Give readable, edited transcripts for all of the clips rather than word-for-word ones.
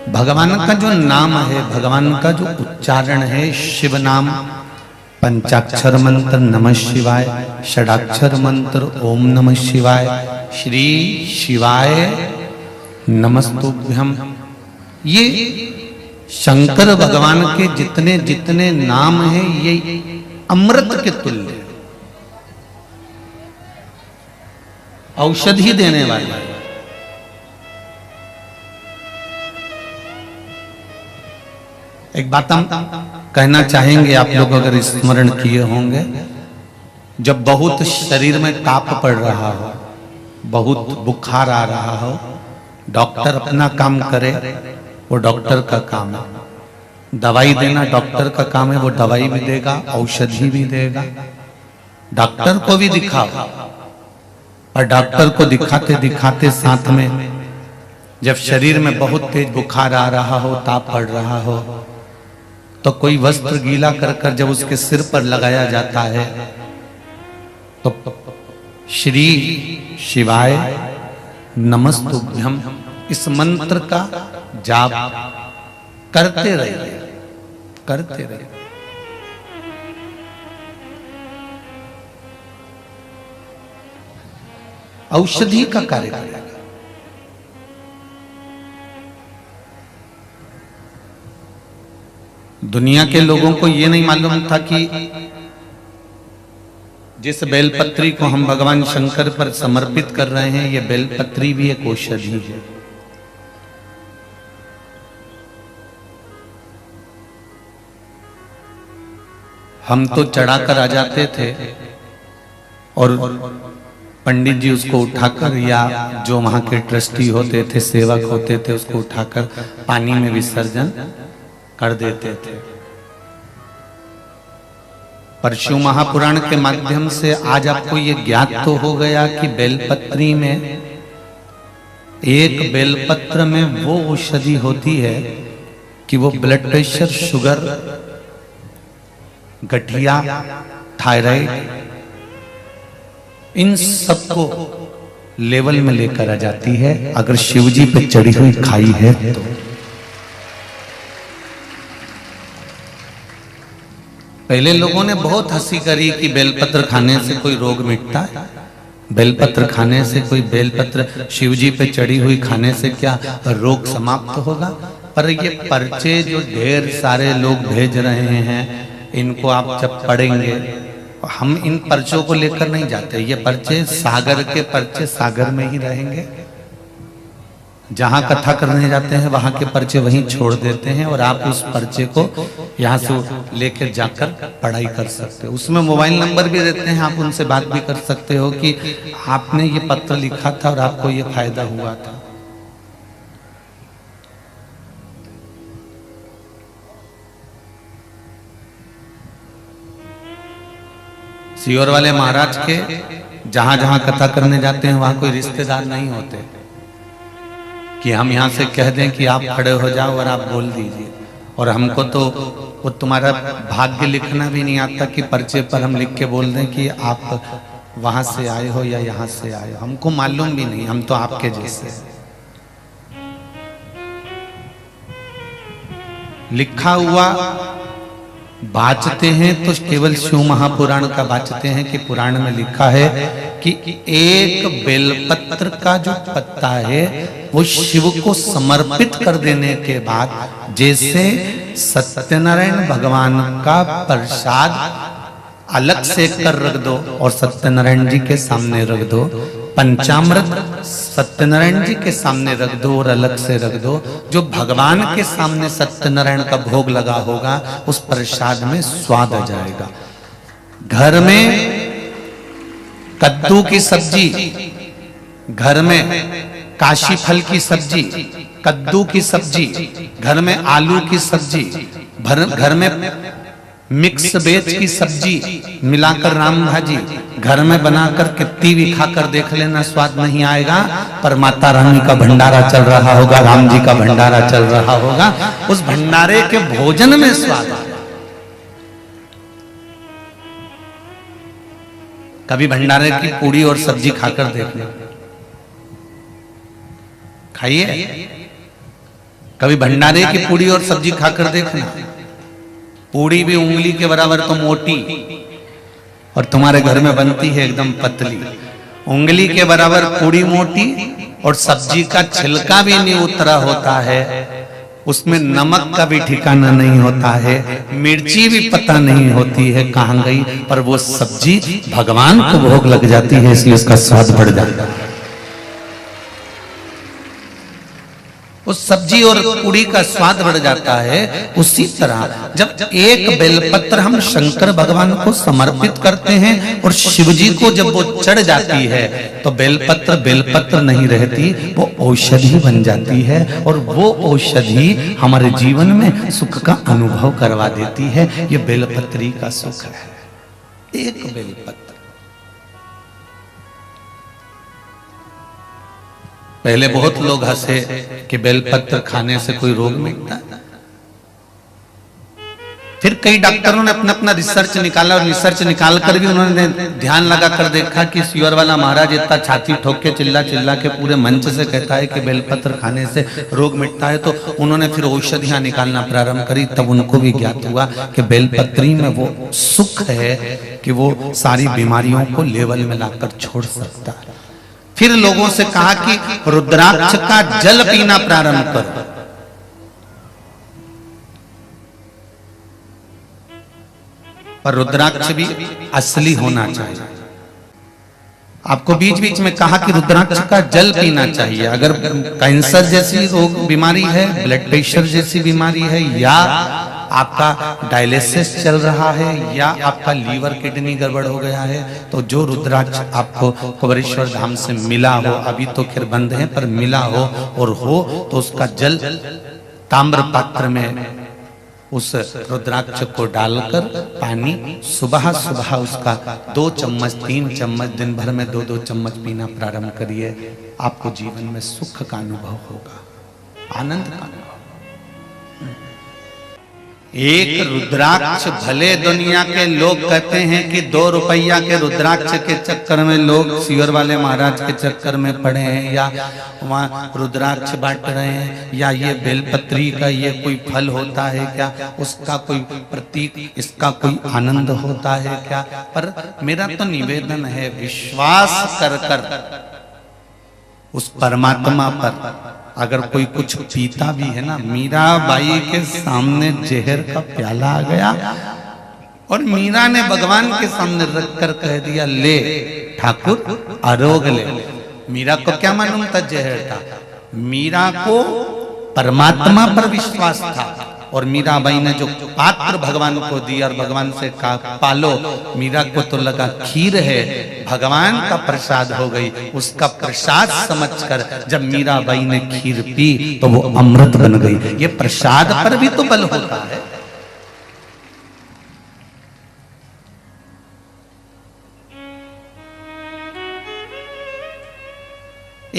भगवान का जो नाम है, भगवान का जो उच्चारण है, शिव नाम, पंचाक्षर मंत्र नमः शिवाय, षडाक्षर मंत्र ओम नमः शिवाय, श्री शिवाय नमस्तुभ्यम, ये शंकर भगवान के जितने जितने नाम हैं ये अमृत के तुल्य, औषधि देने वाले। एक बात हम कहना चाहेंगे, आप लोग अगर स्मरण किए होंगे, जब बहुत शरीर में ताप पड़ रहा हो, बहुत बुखार आ रहा हो, डॉक्टर अपना काम करे, वो डॉक्टर का काम है। दवाई देना डॉक्टर का काम है, वो दवाई भी देगा, औषधि भी देगा। डॉक्टर को भी दिखाओ, और डॉक्टर को दिखाते दिखाते साथ में जब शरीर में बहुत तेज बुखार आ रहा हो, ताप पड़ रहा हो, तो कोई वस्त्र गीला कर कर जब उसके सिर पर लगाया जाता है तो श्री शिवाय नमस्तुभ्यम इस मंत्र का जाप करते रहिए, करते रहिए। औषधि का कार्य करेगा। दुनिया के लोगों को यह नहीं मालूम था कि जिस बेलपत्री को हम भगवान शंकर पर समर्पित कर रहे हैं, यह बेलपत्री भी एक औषधि है। हम तो चढ़ाकर आ जाते थे और पंडित जी उसको उठाकर, या जो वहां के ट्रस्टी होते थे, सेवक होते थे, उसको उठाकर पानी में विसर्जन कर देते थे। परशु महापुराण के माध्यम से आज आपको ये ज्ञात तो हो गया कि बेलपत्री में, एक बेलपत्र में वो औषधि होती है कि वो ब्लड प्रेशर, शुगर, गठिया, थायराइड, इन सबको लेवल में लेकर आ जाती है अगर शिवजी पे चढ़ी हुई खाई है तो। पहले लोगों ने बहुत हंसी करी कि बेलपत्र खाने से कोई रोग मिटता है, बेलपत्र खाने से कोई, बेलपत्र शिवजी पे चढ़ी हुई खाने से क्या रोग समाप्त होगा। पर ये पर्चे जो ढेर सारे लोग भेज रहे हैं, इनको आप जब पढ़ेंगे, हम इन पर्चों को लेकर नहीं जाते। ये पर्चे सागर के पर्चे सागर में ही रहेंगे, जहां कथा करने जाते हैं वहां के पर्चे वहीं छोड़ देते हैं, और आप उस पर्चे को यहाँ से लेकर जाकर पढ़ाई कर सकते हो। उसमें मोबाइल नंबर भी देते हैं, आप उनसे बात भी कर सकते हो कि आपने ये पत्र लिखा था और आपको ये फायदा हुआ था। सियोर वाले महाराज के जहां जहां कथा करने जाते हैं वहां कोई रिश्तेदार नहीं होते कि हम यहां से कह दें कि आप खड़े हो जाओ और आप बोल दीजिए। और हमको तो वो तुम्हारा भाग्य लिखना भी नहीं आता कि पर्चे पर हम लिख के बोल दें कि आप वहां से आए हो या यहां से आए हो। हमको मालूम भी नहीं, हम तो आपके जैसे। लिखा हुआ बाचते हैं तो केवल शिव महापुराण का बाचते हैं कि पुराण में लिखा है कि एक बेलपत्र का जो पत्ता है वो शिव को समर्पित कर देने के बाद, जैसे सत्यनारायण भगवान का प्रसाद अलग से कर रख दो और सत्यनारायण जी के सामने रख दो, पंचामृत सत्यनारायण जी के सामने रख दो और अलग से रख दो, जो भगवान के सामने सत्यनारायण का भोग लगा होगा उस प्रसाद में स्वाद आ जाएगा। घर में कद्दू की सब्जी, घर में काशी फल की सब्जी, कद्दू की सब्जी, घर में आलू की सब्जी, घर में मिक्स वेज की सब्जी मिलाकर राम भाजी घर में बनाकर कितनी भी खाकर देख लेना, स्वाद नहीं आएगा। पर माता रानी का भंडारा चल रहा होगा, राम जी का भंडारा चल रहा होगा, उस भंडारे के भोजन में स्वाद आएगा। कभी भंडारे की पूड़ी और सब्जी खाकर देखना, खाइए। कभी भंडारे की पूड़ी और सब्जी खाकर देखना, पूड़ी भी उंगली के बराबर तो मोटी, और तुम्हारे घर में बनती है एकदम पतली। उंगली के बराबर पूड़ी मोटी और सब्जी का छिलका भी नहीं उतरा होता है, उसमें नमक का भी ठिकाना नहीं होता है, मिर्ची भी पता नहीं होती है कहां गई, पर वो सब्जी भगवान को भोग लग जाती है, इसलिए उसका स्वाद बढ़ जाता है। उस सब्जी और पूड़ी का स्वाद बढ़ जाता है। उसी तरह जब एक बेलपत्र हम शंकर भगवान को समर्पित करते हैं और शिव जी को जब वो चढ़ जाती है तो बेलपत्र बेलपत्र नहीं रहती, वो औषधि बन जाती है, और वो औषधि हमारे जीवन में सुख का अनुभव करवा देती है। ये बेलपत्री का सुख है। एक बेलपत्र, पहले बहुत लोग हंसे कि बेलपत्र खाने से कोई रोग मिटता है। फिर कई डॉक्टरों ने अपना अपना रिसर्च निकाला, और रिसर्च निकाल कर भी उन्होंने ध्यान लगा कर देखा कि सियोर वाला महाराज इतना छाती ठोक के चिल्ला चिल्ला के पूरे मंच से कहता है कि बेलपत्र खाने से रोग मिटता है, तो उन्होंने फिर औषधियां निकालना प्रारंभ करी। तब उनको भी ज्ञात हुआ कि बेलपत्री में वो सुख है कि वो सारी बीमारियों को लेवल में लाकर छोड़ सकता है। फिर लोगों से कहा कि रुद्राक्ष का जल पीना प्रारंभ करो, पर रुद्राक्ष भी असली होना चाहिए। आपको बीच बीच में कहा कि रुद्राक्ष का जल पीना चाहिए। अगर कैंसर जैसी रोग बीमारी है, ब्लड प्रेशर जैसी बीमारी है, या आपका डायलिसिस चल रहा है, या आपका लीवर किडनी गड़बड़ हो गया है, तो जो रुद्राक्ष आपको कुबेरेश्वर धाम से मिला हो, अभी तो खैर बंद है, पर मिला हो और हो तो उसका जल ताम्र पात्र में उस रुद्राक्ष को डालकर पानी सुबह सुबह उसका 2 चम्मच 3 चम्मच दिन भर में 2-2 चम्मच पीना प्रारंभ करिए। आपको जीवन में सुख का अनुभव होगा, आनंद का अनुभव। एक रुद्राक्ष, भले दुनिया के लोग कहते हैं कि 2 रुपया के रुद्राक्ष के चक्कर में लोग सियोर वाले महाराज के चक्कर में पड़े हैं, या वहाँ रुद्राक्ष बांट रहे हैं, या ये बेलपत्री का ये कोई फल होता है क्या, उसका कोई प्रतीक, इसका कोई आनंद होता है क्या। पर मेरा तो निवेदन है, विश्वास कर कर उस परमात्मा पर अगर कोई कुछ पीता भी है ना, मीराबाई के सामने जहर का प्याला आ गया और मीरा ने भगवान के सामने रखकर कह दिया, ले ठाकुर आरोग ले। मीरा को क्या मालूम था जहर था, मीरा को परमात्मा पर विश्वास था, और मीराबाई ने जो पात्र भगवान को दिया और भगवान से कहा पालो, मीरा को तो लगा खीर है, भगवान का प्रसाद हो गई। उसका प्रसाद समझकर जब मीराबाई ने खीर पी तो वो अमृत बन गई। ये प्रसाद पर भी तो बल होता है।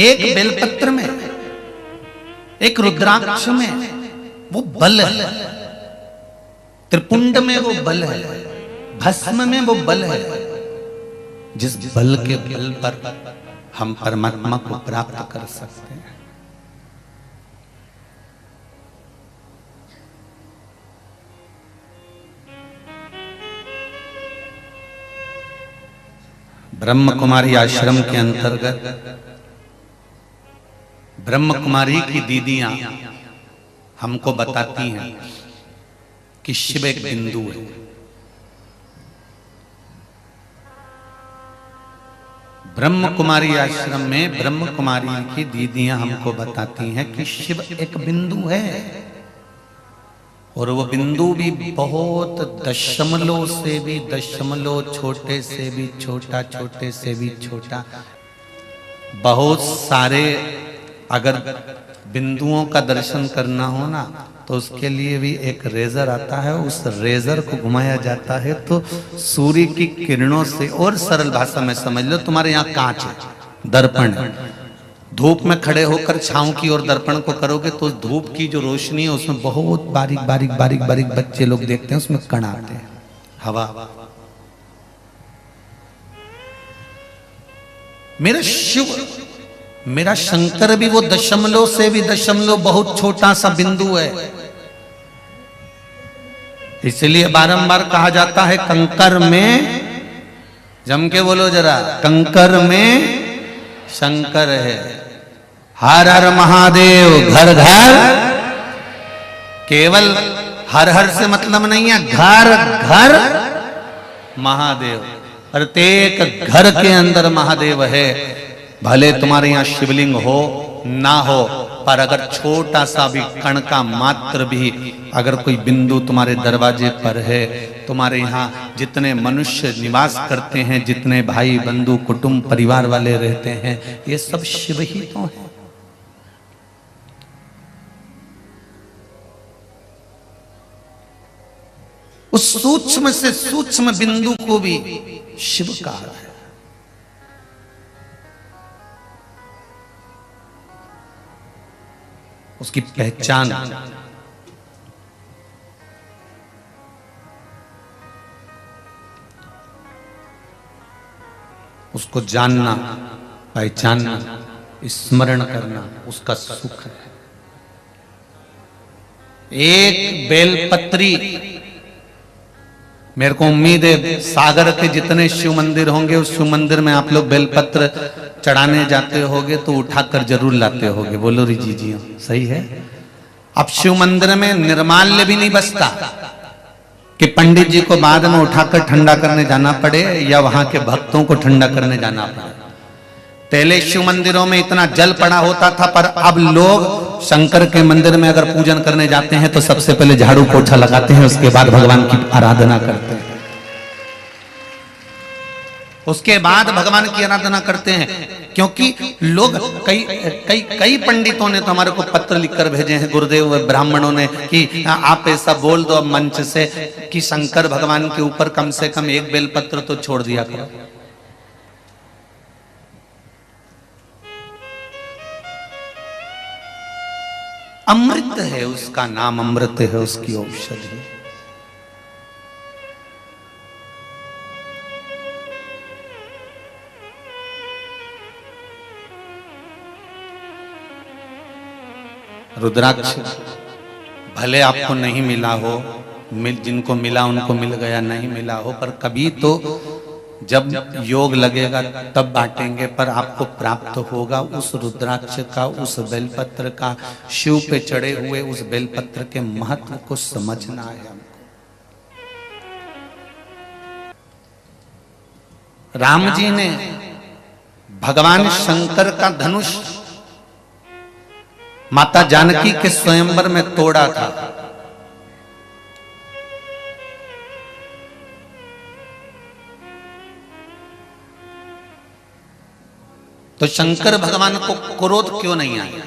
एक बेलपत्र में, एक रुद्राक्ष में वो बल है, त्रिपुंड में वो बल है, भस्म में वो बल है, जिस बल के बल पर हम परमात्मा को प्राप्त कर सकते हैं। ब्रह्म कुमारी आश्रम के अंतर्गत ब्रह्म कुमारी की दीदियां हमको बताती हैं कि शिव एक बिंदु है। ब्रह्म कुमारी आश्रम में ब्रह्म कुमारी की दीदियां हमको बताती हैं कि शिव एक बिंदु है, और वो बिंदु भी बहुत दशमलव से भी दशमलव, छोटे से भी छोटा, छोटे से भी छोटा, बहुत सारे। अगर बिंदुओं का दर्शन करना हो ना, तो उसके लिए भी एक रेजर आता है, उस रेजर को घुमाया जाता है तो सूर्य की किरणों से, और सरल भाषा में समझ लो, तुम्हारे यहाँ कांच है, दर्पण है, धूप में खड़े होकर छांव की ओर दर्पण को करोगे तो धूप की जो रोशनी है उसमें बहुत बारीक बारीक बारीक बारीक बच्चे लोग देखते हैं, उसमें कण आते हैं, हवा। मेरे शिव मेरा शंकर भी वो दशमलव से भी दशमलव बहुत छोटा सा बिंदु है। इसलिए बारंबार कहा जाता है कंकर में, जम के बोलो जरा, कंकर में शंकर है। हर हर महादेव घर घर, केवल हर हर से मतलब नहीं है, घर घर महादेव। प्रत्येक घर के अंदर महादेव है। भले तुम्हारे यहाँ शिवलिंग हो ना हो, पर अगर छोटा सा भी कण का मात्र भी अगर कोई बिंदु तुम्हारे दरवाजे पर है, तुम्हारे यहाँ जितने मनुष्य निवास करते हैं, जितने भाई बंधु कुटुंब परिवार वाले रहते हैं, ये सब शिव ही तो है। उस सूक्ष्म से सूक्ष्म बिंदु को भी शिव कहा है। उसकी पहचान उसको जानना, पहचानना, स्मरण करना उसका सुख है। एक बेलपत्री, मेरे को उम्मीद है सागर के जितने शिव मंदिर होंगे उस शिव मंदिर में आप लोग बेलपत्र चढ़ाने जाते होगे तो उठाकर जरूर लाते होगे। बोलो री जी सही है। अब शिव मंदिर में निर्माल्य भी नहीं बचता कि पंडित जी को बाद में उठाकर ठंडा करने जाना पड़े या वहां के भक्तों को ठंडा करने जाना पड़े। पहले शिव मंदिरों में इतना जल पड़ा होता था, पर अब लोग शंकर के मंदिर में अगर पूजन करने जाते हैं तो सबसे पहले झाड़ू पोछा लगाते हैं, उसके बाद भगवान की आराधना करते हैं, उसके बाद भगवान की आराधना करते हैं। क्योंकि लोग कई पंडितों ने तो हमारे को पत्र लिखकर भेजे हैं, गुरुदेव ब्राह्मणों ने, कि आप ऐसा बोल दो मंच से कि शंकर भगवान के ऊपर कम से कम एक बेलपत्र तो छोड़ दिया करो। अमृत है उसका नाम, अमृत है उसकी औषधि। रुद्राक्ष भले आपको नहीं मिला हो, जिनको मिला उनको मिल गया, नहीं मिला हो, पर कभी तो जब योग लगेगा तब बांटेंगे, पर आपको प्राप्त होगा उस रुद्राक्ष का, उस बेलपत्र का। शिव पे चढ़े हुए उस बेलपत्र के महत्व को समझना है हमको। राम जी ने भगवान शंकर का धनुष माता जानकी के स्वयंवर में तोड़ा था। तो शंकर भगवान को क्रोध क्यों नहीं आया?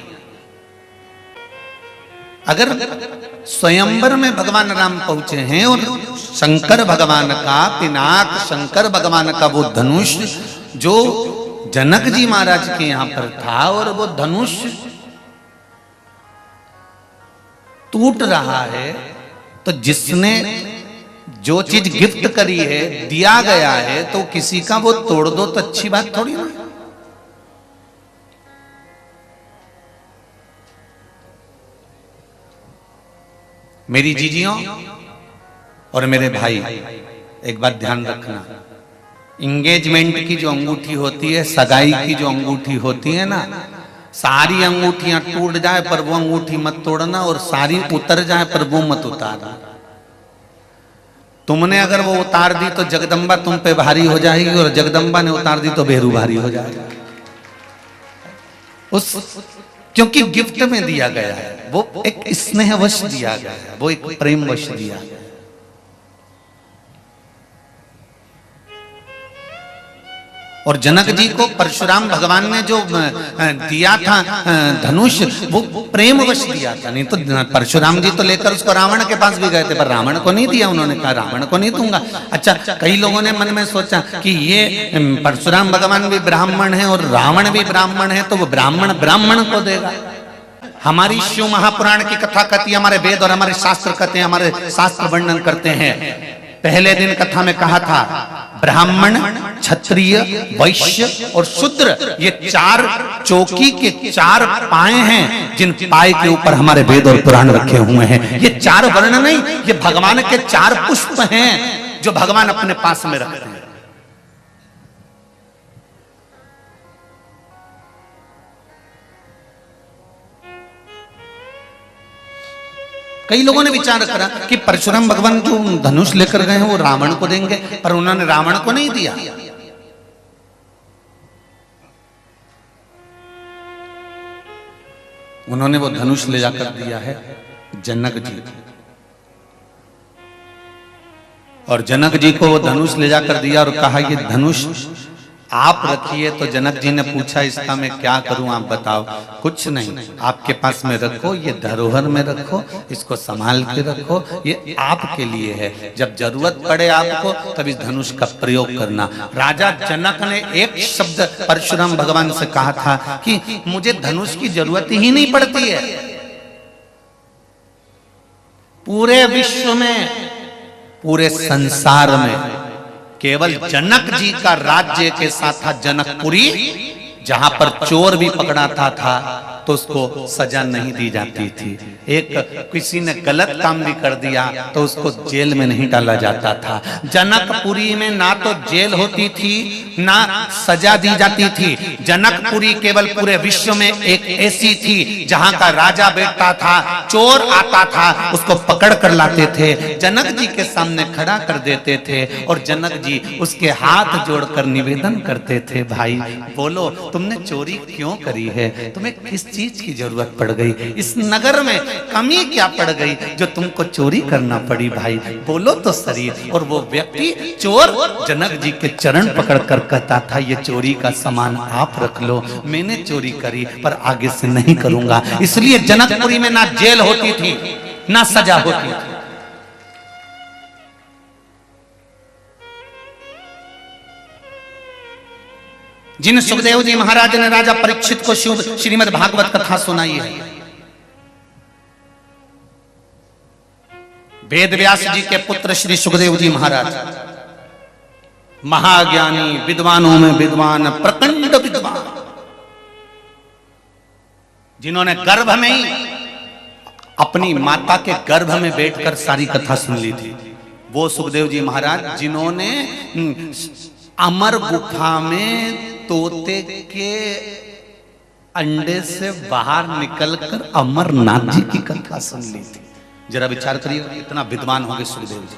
अगर स्वयंवर में भगवान राम पहुंचे हैं और शंकर भगवान का पिनाक, शंकर भगवान का वो धनुष जो जनक जी महाराज के यहां पर था, और वो धनुष टूट रहा है, तो जिसने जो चीज गिफ्ट करी है, दिया गया है, तो किसी का वो तोड़ दो तो अच्छी बात थोड़ी ना। मेरी जीजियों और मेरे भाई, एक बात ध्यान रखना, इंगेजमेंट की जो अंगूठी होती है, सगाई की जो अंगूठी होती है ना, सारी अंगूठियां टूट जाए पर वो अंगूठी मत तोड़ना, और सारी उतर जाए पर वो मत उतारना। तुमने अगर वो उतार दी तो जगदम्बा तुम पे भारी हो जाएगी, और जगदम्बा ने उतार दी तो भेरू भारी हो जाएगा। क्योंकि गिफ्ट में दिया गया है, वो एक स्नेहवश दिया गया है, वो एक प्रेमवश दिया गया है। और जनक जी को परशुराम भगवान ने जो दिया था धनुष, वो प्रेमवश दिया था। नहीं तो परशुराम जी तो लेकर उसको रावण के पास भी गए थे, पर रावण को नहीं दिया। उन्होंने कहा रावण को नहीं दूंगा। अच्छा, कई लोगों ने मन में सोचा कि ये परशुराम भगवान भी ब्राह्मण है और रावण भी ब्राह्मण है, तो वो ब्राह्मण को देगा। हमारी शिव महापुराण की कथा कहती है, हमारे वेद और हमारे शास्त्र कहते हैं, हमारे शास्त्र वर्णन करते हैं पहले दिन कथा में कहा था ब्राह्मण, क्षत्रिय, वैश्य और शूद्र, ये चार चौकी के चार पाए हैं, जिन पाए के ऊपर हमारे वेद और पुराण रखे हुए हैं। ये चार वर्ण नहीं, ये भगवान के चार पुष्प हैं जो भगवान अपने पास में रखते हैं। कई लोगों ने विचार करा कि परशुराम भगवान जो धनुष लेकर गए हैं वो रावण को देंगे, पर उन्होंने रावण को नहीं दिया। उन्होंने वो धनुष ले जाकर दिया है जनक जी, और जनक जी को वो धनुष ले जाकर दिया और कहा ये धनुष आप रखिए। तो जनक जी ने पूछा इसका मैं क्या करूं, आप बताओ। कुछ नहीं, आपके पास में रखो, ये धरोहर में रखो, इसको संभाल के रखो, ये आपके लिए है। जब जरूरत पड़े आपको तब इस धनुष का प्रयोग करना। राजा जनक ने एक शब्द परशुराम भगवान से कहा था कि मुझे धनुष की जरूरत ही नहीं पड़ती है। पूरे विश्व में, पूरे संसार में केवल जनक जी का राज्य के साथ था जनकपुरी, जहां पर चोर भी पकड़ाता था तो उसको सजा नहीं दी जाती थी। एक किसी ने गलत काम भी कर दिया तो उसको जेल में नहीं डाला जाता था। जनकपुरी में ना तो जेल होती थी ना सजा दी जाती थी। जनकपुरी केवल पूरे विश्व में एक ऐसी थी जहां का राजा बैठता था, चोर आता था उसको पकड़ कर लाते थे, जनक जी के सामने खड़ा कर देते थे और जनक जी उसके हाथ जोड़कर निवेदन करते थे, भाई बोलो तुमने चोरी क्यों करी है, तुम्हें किस चीज की जरूरत पड़ गई, इस नगर में कमी क्या पड़ गई जो तुमको चोरी करना पड़ी, भाई बोलो तो सही। और वो व्यक्ति चोर जनक जी के चरण पकड़कर कहता था ये चोरी का सामान आप रख लो, मैंने चोरी करी पर आगे से नहीं करूंगा। इसलिए जनकपुरी में ना जेल होती थी ना सजा होती थी। जिन सुखदेव जी महाराज ने राजा परीक्षित को श्रीमद् भागवत कथा सुनाई है, वेद व्यास जी के पुत्र श्री सुखदेव जी महाराज, महाज्ञानी, विद्वानों में विद्वान, प्रचंड विद्वान, जिन्होंने गर्भ में ही अपनी माता के गर्भ में बैठकर सारी कथा सुन ली थी, वो सुखदेव जी महाराज जिन्होंने अमर गुफा में तोते के अंडे से बाहर निकलकर अमरनाथ जी की कथा सुन ली थी। जरा विचार करिए, इतना विद्वान होंगे सुखदेव जी।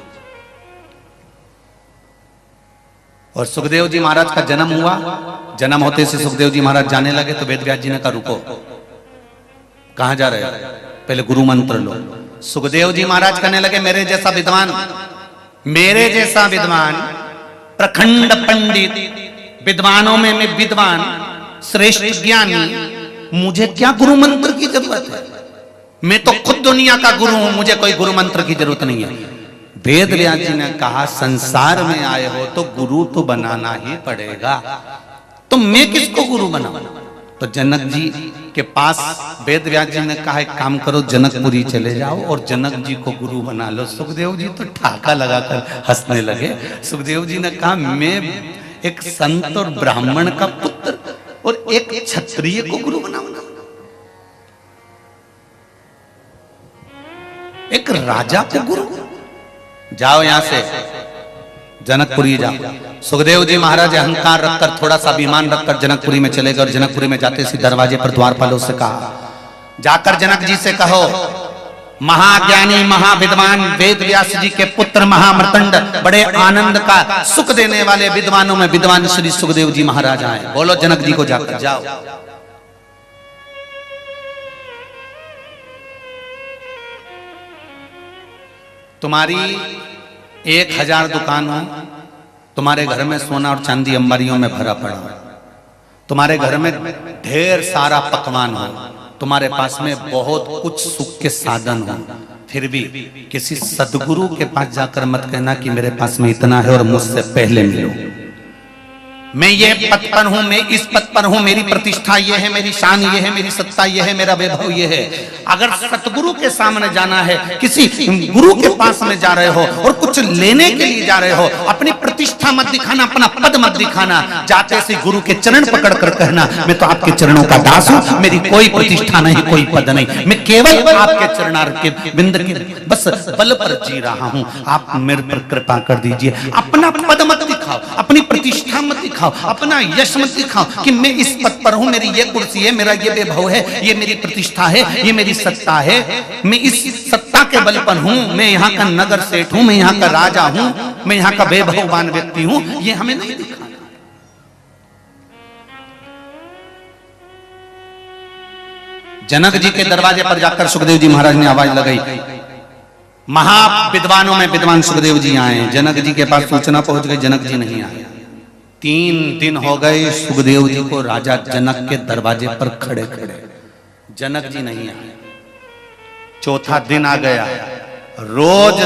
और सुखदेव जी महाराज का जन्म हुआ, जन्म होते से सुखदेव जी महाराज जाने लगे तो वेद व्यास जी ने कहा रुको, कहां जा रहे हो, पहले गुरु मंत्र लो। सुखदेव जी महाराज कहने लगे मेरे जैसा विद्वान, मेरे जैसा विद्वान, प्रखंड पंडित, विद्वानों में मैं विद्वान, श्रेष्ठ ज्ञानी, मुझे क्या गुरु मंत्र की जरूरत है, मैं तो खुद दुनिया का गुरु हूं, मुझे कोई गुरु मंत्र की जरूरत नहीं है। वेद व्यास जी ने कहा संसार में आए हो तो गुरु तो बनाना ही पड़ेगा, तो मैं किसको गुरु बनाऊं। तो जनक जी के पास वेद व्यास जी ने कहा एक काम करो, जनकपुरी चले जाओ और जनक जी को गुरु बना लो। सुखदेव जी तो ठाका लगाकर हंसने लगे। सुखदेव जी ने कहा मैं एक संत और ब्राह्मण का पुत्र और एक क्षत्रिय को गुरु बनाऊंगा, एक राजा को गुरु। जाओ यहां से, जनकपुरी जाओ। सुखदेव जी महाराज अहंकार रखकर, थोड़ा सा अभिमान रखकर जनकपुरी में चले गए और जनकपुरी में जाते सी दरवाजे पर द्वारपालों से कहा, जाकर जनक जी से कहो महाज्ञानी, महाविद्वान, वेद व्यास जी के पुत्र, महामर्तंड, बड़े आनंद का सुख देने वाले विद्वानों में विद्वान श्री सुखदेव जी महाराज आए। बोलो जनक जी को जाकर जाओ। तुम्हारी 1000 दुकान हो, तुम्हारे घर में सोना और चांदी अंबारियों में भरा पड़ा हो, तुम्हारे घर में ढेर सारा पकवान हो, तुम्हारे पास में बहुत कुछ सुख के साधन हो, फिर भी किसी सदगुरु के पास जाकर मत कहना कि मेरे पास में इतना है और मुझसे पहले मिलो। मैं ये पद पर हूं, मैं इस पद पर हूं, मेरी प्रतिष्ठा ये है, मेरी शान ये है, मेरी सत्ता ये है, मेरा वैभव ये है। अगर सतगुरु के सामने जाना है, किसी गुरु के पास में जा रहे हो और कुछ लेने के लिए जा रहे हो, अपनी प्रतिष्ठा मत दिखाना, अपना पद मत दिखाना। जाते से गुरु के चरण पकड़ कर कहना, मैं तो आपके चरणों का दास हूं, मेरी कोई प्रतिष्ठा नहीं, कोई पद नहीं, मैं केवल आपके चरणार के बिंद के बस बल पर जी रहा हूं, आप मेरे पर कृपा कर दीजिए। अपना पद मत दिखाओ, अपनी प्रतिष्ठा मत दिखाओ, अपना यश मत दिखाओ कि मैं इस पद पर हूं, मेरी ये कुर्सी है, मेरा ये वैभव है, ये मेरी प्रतिष्ठा है, ये मेरी सत्ता है, मैं इस सत्ता के बल पर हूं, मैं यहाँ का नगर सेठ हूं, मैं यहाँ का राजा हूं, मैं यहाँ का वैभववान व्यक्ति हूं, ये हमें नहीं दिखाना। जनक जी के दरवाजे पर जाकर सुखदेव जी महाराज ने आवाज लगाई। महाविद्वानों में विद्वान सुखदेव जी आए। जनक जी के पास सूचना पहुंच गई, जनक जी नहीं आए। 3 दिन हो गए सुखदेव जी को राजा जनक के दरवाजे पर खड़े खड़े, जनक जी नहीं आए। चौथा दिन आ गया। रोज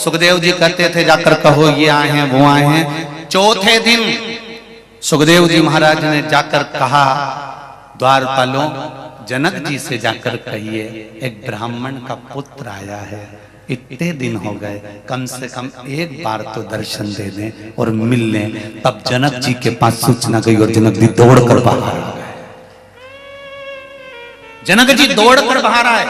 सुखदेव जी कहते थे जाकर कहो ये आए हैं, वो आए हैं। चौथे दिन सुखदेव जी महाराज ने जाकर कहा, द्वारपालों जनक जी से जाकर कहिए एक ब्राह्मण का पुत्र आया है, इतने दिन हो गए, कम से कम एक बार तो दर्शन दे दें और मिल लें। तब जनक जी के पास सूचना गई और जनक जी दौड़कर बाहर आ गए। जनक जी दौड़कर बाहर आए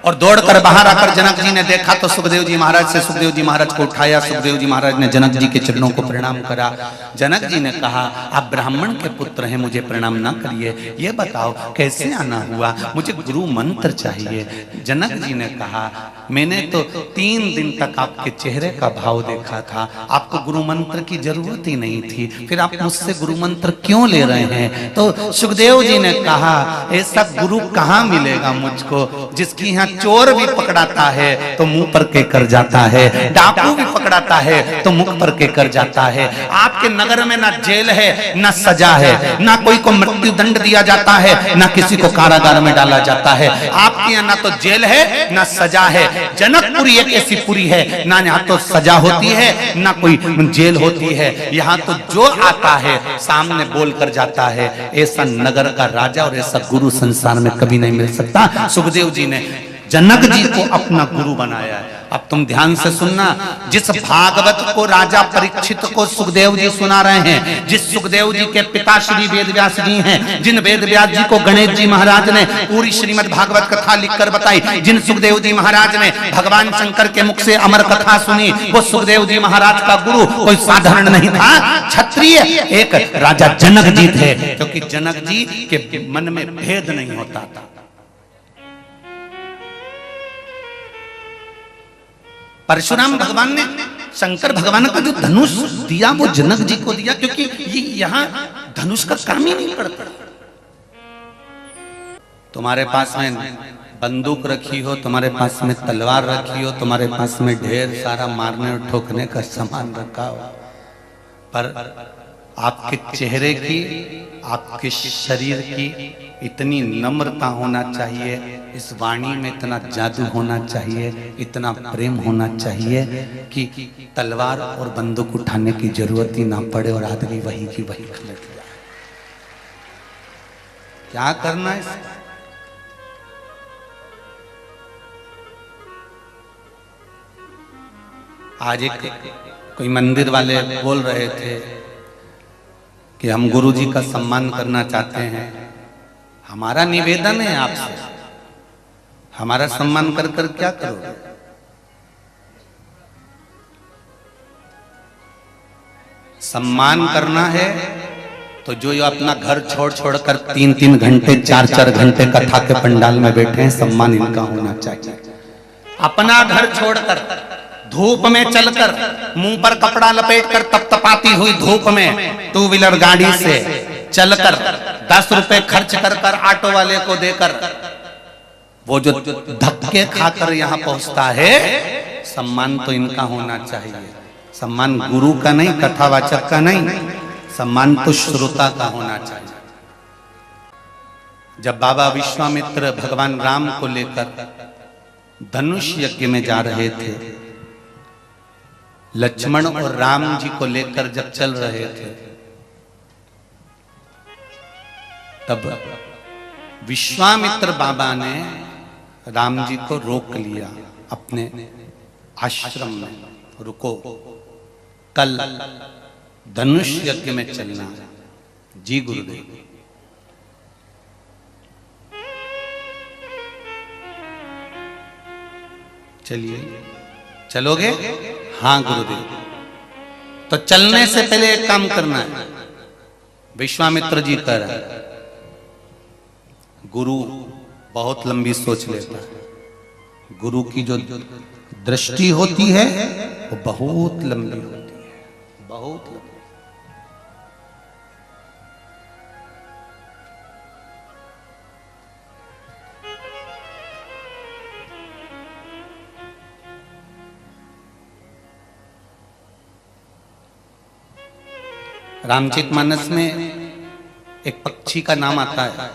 और दौड़कर बाहर आकर जनक जी ने देखा तो सुखदेव जी महाराज से सुखदेव जी महाराज को उठाया। सुखदेव जी महाराज ने जनक जी के चरणों को प्रणाम करा। जनक जी ने कहा, आप ब्राह्मण के पुत्र हैं, मुझे प्रणाम ना करिए, ये बताओ कैसे आना हुआ, मुझे गुरु मंत्र चाहिए। जनक जी ने कहा, मैंने तो 3 दिन तक आपके चेहरे का भाव देखा था, आपको गुरु मंत्र की जरूरत ही नहीं थी, फिर आप मुझसे गुरु मंत्र क्यों ले रहे हैं? तो सुखदेव जी ने कहा, ऐसा गुरु कहाँ मिलेगा मुझको, जिसकी यहाँ चोर भी पकड़ाता है तो मुंह पर के कर जाता है, डाकू भी पकड़ाता है तो मुख पर के कर जाता है। आपके नगर में ना जेल है, ना सजा है, ना कोई को मृत्यु दंड दिया जाता है, ना किसी को कारागार में डाला जाता है। आपके यहाँ ना तो जेल है, ना सजा है। जनकपुरी एक ऐसी पुरी है, ना यहाँ तो सजा होती है, ना कोई जेल होती है। यहाँ तो जो आता है सामने बोल कर जाता है। ऐसा नगर का राजा और ऐसा गुरु संसार में कभी नहीं मिल सकता। सुखदेव जी ने जनक जी को अपना गुरु बनाया है। अब तुम ध्यान से सुनना, जिस भागवत को राजा परीक्षित को सुखदेव जी सुना रहे हैं, जिस सुखदेव जी के पिता श्री वेदव्यास जी हैं, जिन वेदव्यास जी को गणेश जी महाराज ने पूरी श्रीमद् भागवत कथा लिखकर बताई, जिन सुखदेव जी महाराज ने भगवान शंकर के मुख से अमर कथा सुनी, वो सुखदेव जी महाराज का गुरु कोई साधारण नहीं था, क्षत्रिय एक राजा जनक जी थे। क्योंकि जनक जी के मन में भेद नहीं होता था। परशुराम भगवान ने शंकर भगवान का जो धनुष दिया वो जनक जी को दिया, क्योंकि ये यहाँ धनुष का काम ही नहीं पड़ता। तुम्हारे पास में बंदूक रखी हो, तुम्हारे पास में तलवार रखी हो, तुम्हारे पास में ढेर सारा मारने और ठोकने का सामान रखा हो, पर आपके चेहरे की, आपके शरीर की इतनी नम्रता होना चाहिए, इस वाणी में इतना जादू होना चाहिए, इतना प्रेम होना चाहिए कि तलवार और बंदूक उठाने की जरूरत ही ना पड़े और आदमी वही की वही खड़े। क्या करना है? आज एक कोई मंदिर वाले बोल रहे थे कि हम गुरु जी का सम्मान करना चाहते हैं। हमारा निवेदन है आपसे, हमारा सम्मान कर कर क्या करोगे? सम्मान करना है तो जो अपना घर छोड़ छोड़कर 3-3 घंटे 4-4 घंटे कथा के पंडाल में बैठे हैं, सम्मान इनका होना चाहिए। अपना घर छोड़कर धूप में चलकर, मुंह पर कपड़ा लपेटकर, तपतपाती हुई धूप में 2 व्हीलर गाड़ी से चलकर 10 रुपए खर्च कर कर ऑटो वाले को देकर वो जो धक्के खाकर यहाँ पहुंचता है, सम्मान तो इनका होना चाहिए। सम्मान गुरु का नहीं, कथावाचक का नहीं, सम्मान तो श्रोता का होना चाहिए। जब बाबा विश्वामित्र भगवान राम को लेकर धनुष यज्ञ में जा रहे थे, लक्ष्मण और राम जी को लेकर जब चल रहे थे, तब विश्वामित्र बाबा ने राम जी को रोक लिया अपने आश्रम में, रुको, कल धनुष यज्ञ में चलना। जी गुरुदेव। चलिए, चलोगे? हाँ गुरुदेव। तो चलने से पहले एक काम करना है। विश्वामित्र जी कह रहे हैं, गुरु बहुत लंबी सोच लेता है। गुरु की जो दृष्टि होती है वो बहुत लंबी होती है, बहुत लंबी। रामचरितमानस में एक पक्षी का नाम आता है,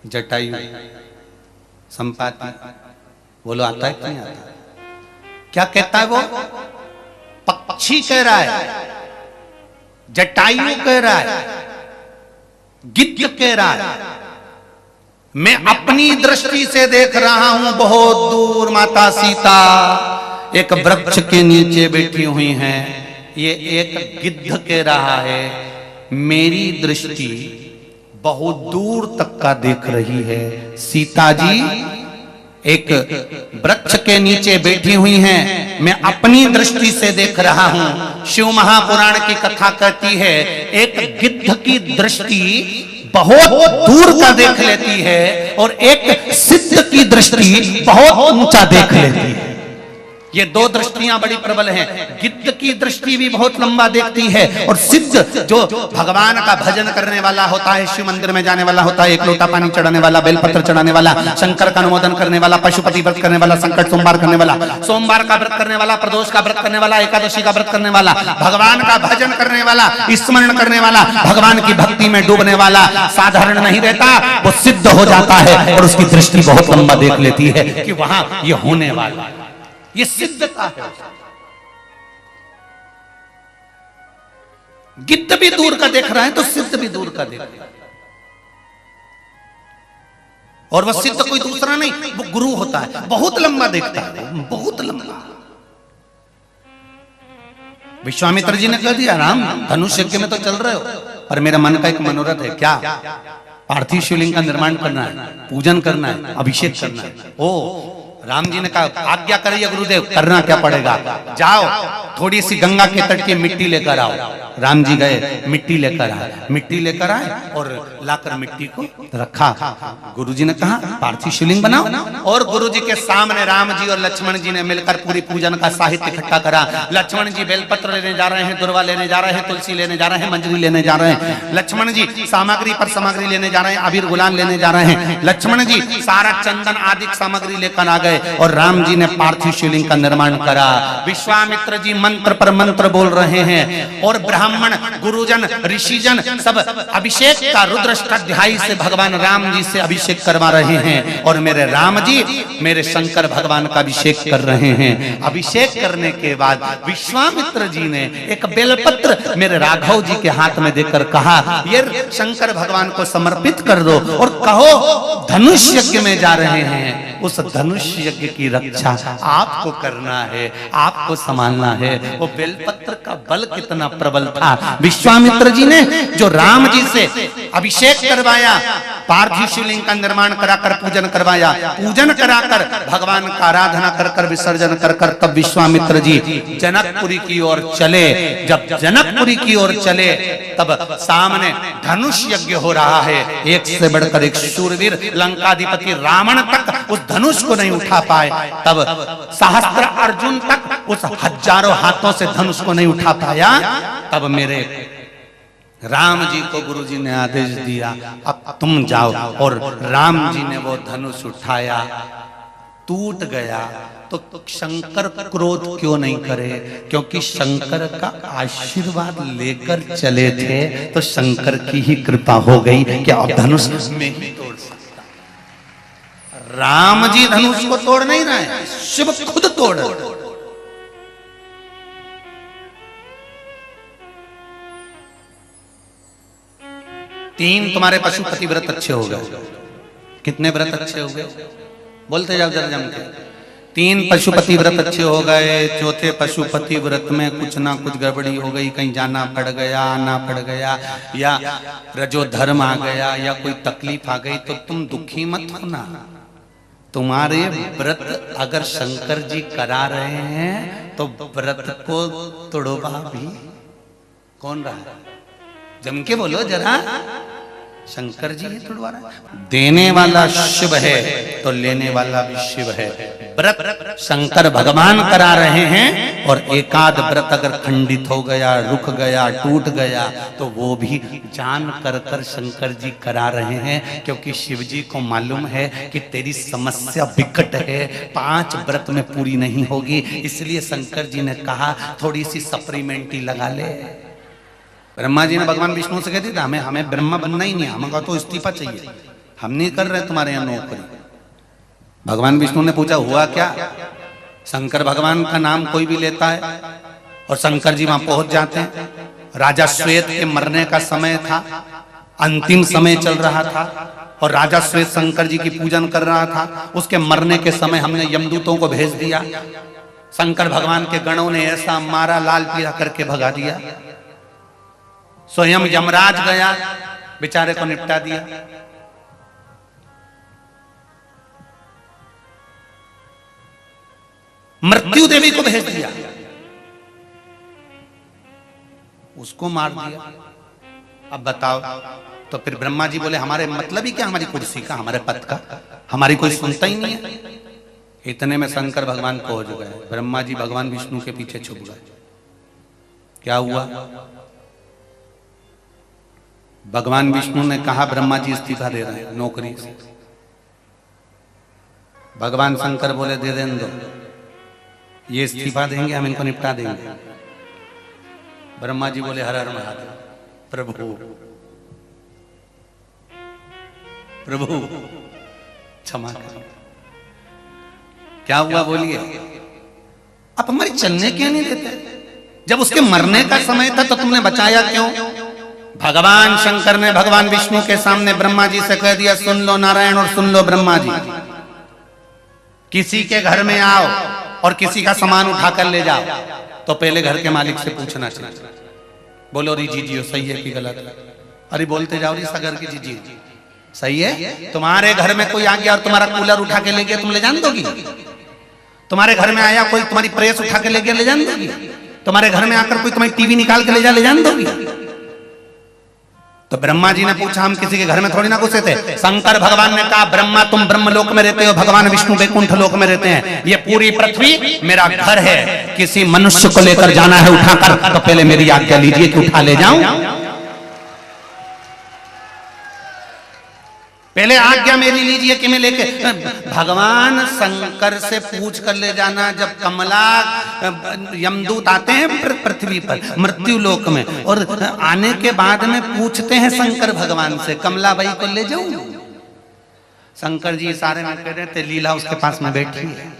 जटायु, संपाति। बोलो आता है कि नहीं आता? क्या कहता है वो? पक्षी कह रहा है, जटायु कह रहा है, गिद्ध कह रहा है, मैं अपनी दृष्टि से देख रहा हूं बहुत दूर माता सीता एक वृक्ष के नीचे बैठी हुई हैं। ये एक गिद्ध कह रहा है, मेरी दृष्टि बहुत दूर तक का देख रही है। सीता जी एक वृक्ष के नीचे बैठी हुई हैं, मैं अपनी दृष्टि से देख रहा हूं। शिव महापुराण की कथा कहती है, एक गिद्ध की दृष्टि बहुत दूर का देख लेती है और एक सिद्ध की दृष्टि बहुत ऊंचा देख लेती है। ये दो दृष्टियां बड़ी प्रबल हैं। गिद्ध की दृष्टि भी बहुत लंबा देखती है और सिद्ध जो भगवान का भजन करने वाला होता है, शिव मंदिर में जाने वाला होता है, एक लोटा पानी चढ़ाने वाला, बेलपत्र चढ़ाने वाला, शंकर का अनुमोदन करने वाला, पशुपति व्रत करने वाला, संकट सोमवार करने वाला, सोमवार का व्रत करने वाला, प्रदोष का व्रत करने वाला, एकादशी का व्रत करने वाला, भगवान का भजन करने वाला, स्मरण करने वाला, भगवान की भक्ति में डूबने वाला साधारण नहीं रहता, वो सिद्ध हो जाता है और उसकी दृष्टि बहुत लंबा देख लेती है कि वहां ये होने वाला, ये सिद्धता है। गिद्ध भी दूर का देख रहा है तो सिद्ध भी दूर का देख रहा है। और वह सिद्ध कोई दूसरा नहीं, वो गुरु होता है, बहुत लंबा देखता है, बहुत लंबा। विश्वामित्र जी ने कह दिया, राम धनुष यज्ञ में तो चल रहे हो, पर मेरा मन का एक मनोरथ है। क्या? पार्थिव शिवलिंग का निर्माण करना है, पूजन करना है, अभिषेक करना है। ओ राम जी ने कहा, आज्ञा करिए गुरुदेव, करना क्या पड़ेगा, जाओ थोड़ी सी गंगा के तट की मिट्टी लेकर आओ। राम जी गए, मिट्टी लेकर आए, मिट्टी लेकर आए और लाकर मिट्टी को रखा। गुरुजी ने कहा, पार्थिव शिवलिंग बनाओ। और गुरुजी के सामने राम जी और लक्ष्मण जी ने मिलकर पूरी पूजन का साहित्य इकट्ठा करा। लक्ष्मण जी बेलपत्र लेने जा रहे हैं, दुर्वा लेने जा रहे हैं, तुलसी लेने जा रहे हैं, मंजरी लेने जा रहे हैं। लक्ष्मण जी सामग्री पर सामग्री लेने जा रहे हैं, अबीर गुलाल लेने जा रहे हैं। लक्ष्मण जी सारा चंदन आदि सामग्री लेकर आ गए और राम जी ने पार्थिव शिवलिंग का निर्माण करा। विश्वामित्र जी मंत्र पर मंत्र बोल रहे हैं और ब्राह्मण गुरुजन ऋषिजन सब अभिषेक का रुद्राष्टाध्यायी से भगवान राम जी से अभिषेक करवा रहे हैं और मेरे राम जी मेरे शंकर भगवान का अभिषेक कर रहे हैं। अभिषेक करने के बाद विश्वामित्र जी ने एक बेलपत्र मेरे राघव जी के हाथ में देकर कहा, ये शंकर भगवान को समर्पित कर दो और कहो धनुष यज्ञ में जा रहे हैं, उस धनुष यज्ञ की रक्षा आपको करना है, आपको संभालना है। वो बेलपत्र का बल कितना प्रबल था। विश्वामित्र जी ने जो राम जी से अभिषेक करवाया, पार्थिव शिवलिंग का निर्माण कराकर पूजन करवाया, पूजन कराकर भगवान का आराधना कर विसर्जन कर तब विश्वामित्र जी जनकपुरी की ओर चले। जब जनकपुरी की ओर चले तब सामने धनुष यज्ञ हो रहा है। एक से बढ़कर एक शूरवीर लंकाधिपति रावण तक उस धनुष को नहीं उठा पाए, तब सहस्त्र अर्जुन तक उस हजारों हाथों से धनुष को नहीं उठा पाया। तब मेरे राम जी को गुरु जी ने आदेश दिया, अब तुम जाओ। और राम जी ने वो धनुष उठाया, टूट गया। तो शंकर क्रोध क्यों नहीं करे? क्योंकि शंकर का आशीर्वाद लेकर चले थे, तो शंकर की ही कृपा हो गई कि अब धनुष में ही तोड़ सकता। राम जी धनुष को तोड़ नहीं रहे, शिव खुद तोड़। 3 तुम्हारे पशुपति व्रत अच्छे हो गए। कितने व्रत अच्छे हो गए? बोलते जाओ जरा जम के। 3 पशुपति व्रत अच्छे हो गए। चौथे पशुपति व्रत में कुछ ना कुछ गड़बड़ी हो गई, कहीं जाना पड़ गया, आना पड़ गया, या रजो धर्म आ गया, या कोई तकलीफ आ गई, तो तुम दुखी मत होना। तुम्हारे व्रत अगर शंकर जी करा रहे हैं तो व्रत को तोड़वा भी कौन रहा है? जम के बोलो जरा, शंकर जी तोड़वा रहा है। देने वाला शिव है तो लेने वाला भी शिव है। व्रत शंकर भगवान करा रहे हैं, और एकाध व्रत अगर खंडित हो गया, रुक गया, टूट गया, तो वो भी जान कर कर शंकर जी करा रहे हैं, क्योंकि शिव जी को मालूम है कि तेरी समस्या विकट है, 5 व्रत में पूरी नहीं होगी। इसलिए शंकर जी ने कहा थोड़ी सी सप्लीमेंट्री लगा ले। ब्रह्मा जी ने भगवान विष्णु से कह दिया हमें ब्रह्मा बनना ही नहीं, हमें तो इस्तीफा चाहिए, हम नहीं कर रहे तुम्हारे यहाँ नौकरी। भगवान विष्णु ने पूछा हुआ क्या? शंकर भगवान का नाम कोई भी लेता है और शंकर जी वहां पहुंच जाते हैं। राजा श्वेत के मरने का समय था, अंतिम समय चल रहा था, और राजा श्वेत शंकर जी की पूजन कर रहा था। उसके मरने के समय हमने यमदूतों को भेज दिया। शंकर भगवान के गणों ने ऐसा मारा, लाल पीला करके भगा दिया। स्वयं यमराज गया, बेचारे को निपटा दिया। मृत्यु देवी को भेज दिया, उसको मार दिया। अब बताओ, तो फिर ब्रह्मा जी बोले हमारे मतलब ही क्या, हमारी कुर्सी का, हमारे पद का, हमारी कोई सुनता ही नहीं है। इतने में शंकर भगवान पहुंच गए। ब्रह्मा जी भगवान विष्णु के पीछे छुप गए। क्या हुआ? भगवान विष्णु ने कहा ब्रह्मा जी इस्तीफा दे रहे हैं नौकरी से। भगवान शंकर बोले दे दें दो, ये इस्तीफा देंगे, हम इनको निपटा देंगे। ब्रह्मा जी बोले हर हर महादेव, प्रभु प्रभु क्षमा करो। क्या हुआ बोलिए? आप हमारी चलने क्यों नहीं देते? जब उसके मरने का समय था तो तुमने बचाया क्यों? भगवान शंकर ने भगवान विष्णु के सामने ब्रह्मा जी से कह दिया, सुन लो नारायण और सुन लो ब्रह्मा जी, किसी के घर में आओ और किसी का सामान उठाकर ले जाओ तो पहले घर के मालिक से पूछना चाहिए। बोलो री जीजियो सही है कि गलत? अरे बोलते जाओ री सगर की जीजी सही है। तुम्हारे घर में कोई आ गया और तुम्हारा कूलर उठा के ले गया, तुम ले जान दोगी? तुम्हारे घर में आया कोई, तुम्हारी प्रेस उठा के ले गया, ले जान दोगी? तुम्हारे घर में आकर कोई तुम्हारी टीवी निकाल के ले जान दोगी? तो ब्रह्मा जी ने पूछा, हम किसी के घर में थोड़ी ना घुसे थे। शंकर भगवान ने कहा ब्रह्मा तुम ब्रह्मलोक में रहते हो, भगवान विष्णु वैकुंठ लोक में रहते हैं। ये पूरी पृथ्वी मेरा घर है। किसी मनुष्य को लेकर जाना है उठाकर तो पहले मेरी आज्ञा लीजिए कि उठा ले जाऊं। पहले आज्ञा मेरी लीजिए कि मैं लेके। भगवान शंकर से पूछ कर ले जाना। जब कमला यमदूत आते हैं पृथ्वी पर मृत्यु लोक में, और आने के बाद में पूछते हैं शंकर भगवान से, कमला बाई को ले जाऊं? शंकर जी इशारे में कह रहे थे, लीला उसके पास में बैठी है,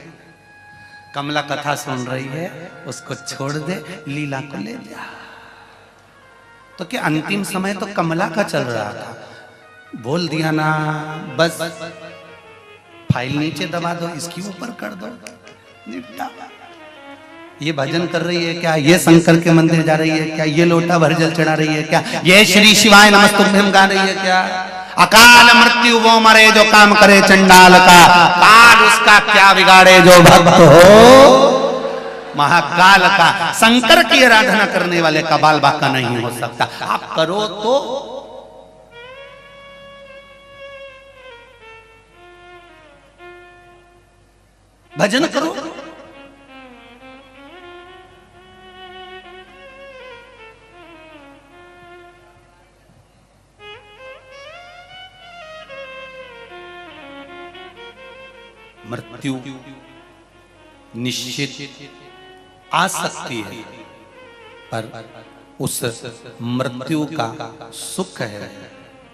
कमला कथा सुन रही है, उसको छोड़ दे, लीला को ले जा। तो क्या अंतिम समय तो कमला का चल रहा था। बोल दिया ना, बस फाइल नीचे दबा दो, इसकी ऊपर कर दो, निपटा। ये भजन कर रही है क्या? ये शंकर के मंदिर जा रही है क्या? ये लोटा भर जल चढ़ा रही है क्या? ये श्री शिवाय नमस्तुभ्यम गा रही है क्या? अकाल मृत्यु वो मरे जो काम करे चंडाल का, काल उसका क्या बिगाड़े जो भक्त हो महाकाल का। शंकर की आराधना करने वाले का बाल बाका नहीं हो सकता। आप करो तो भजन करो। मृत्यु निश्चित आ सकती है, पर उस मृत्यु का सुख है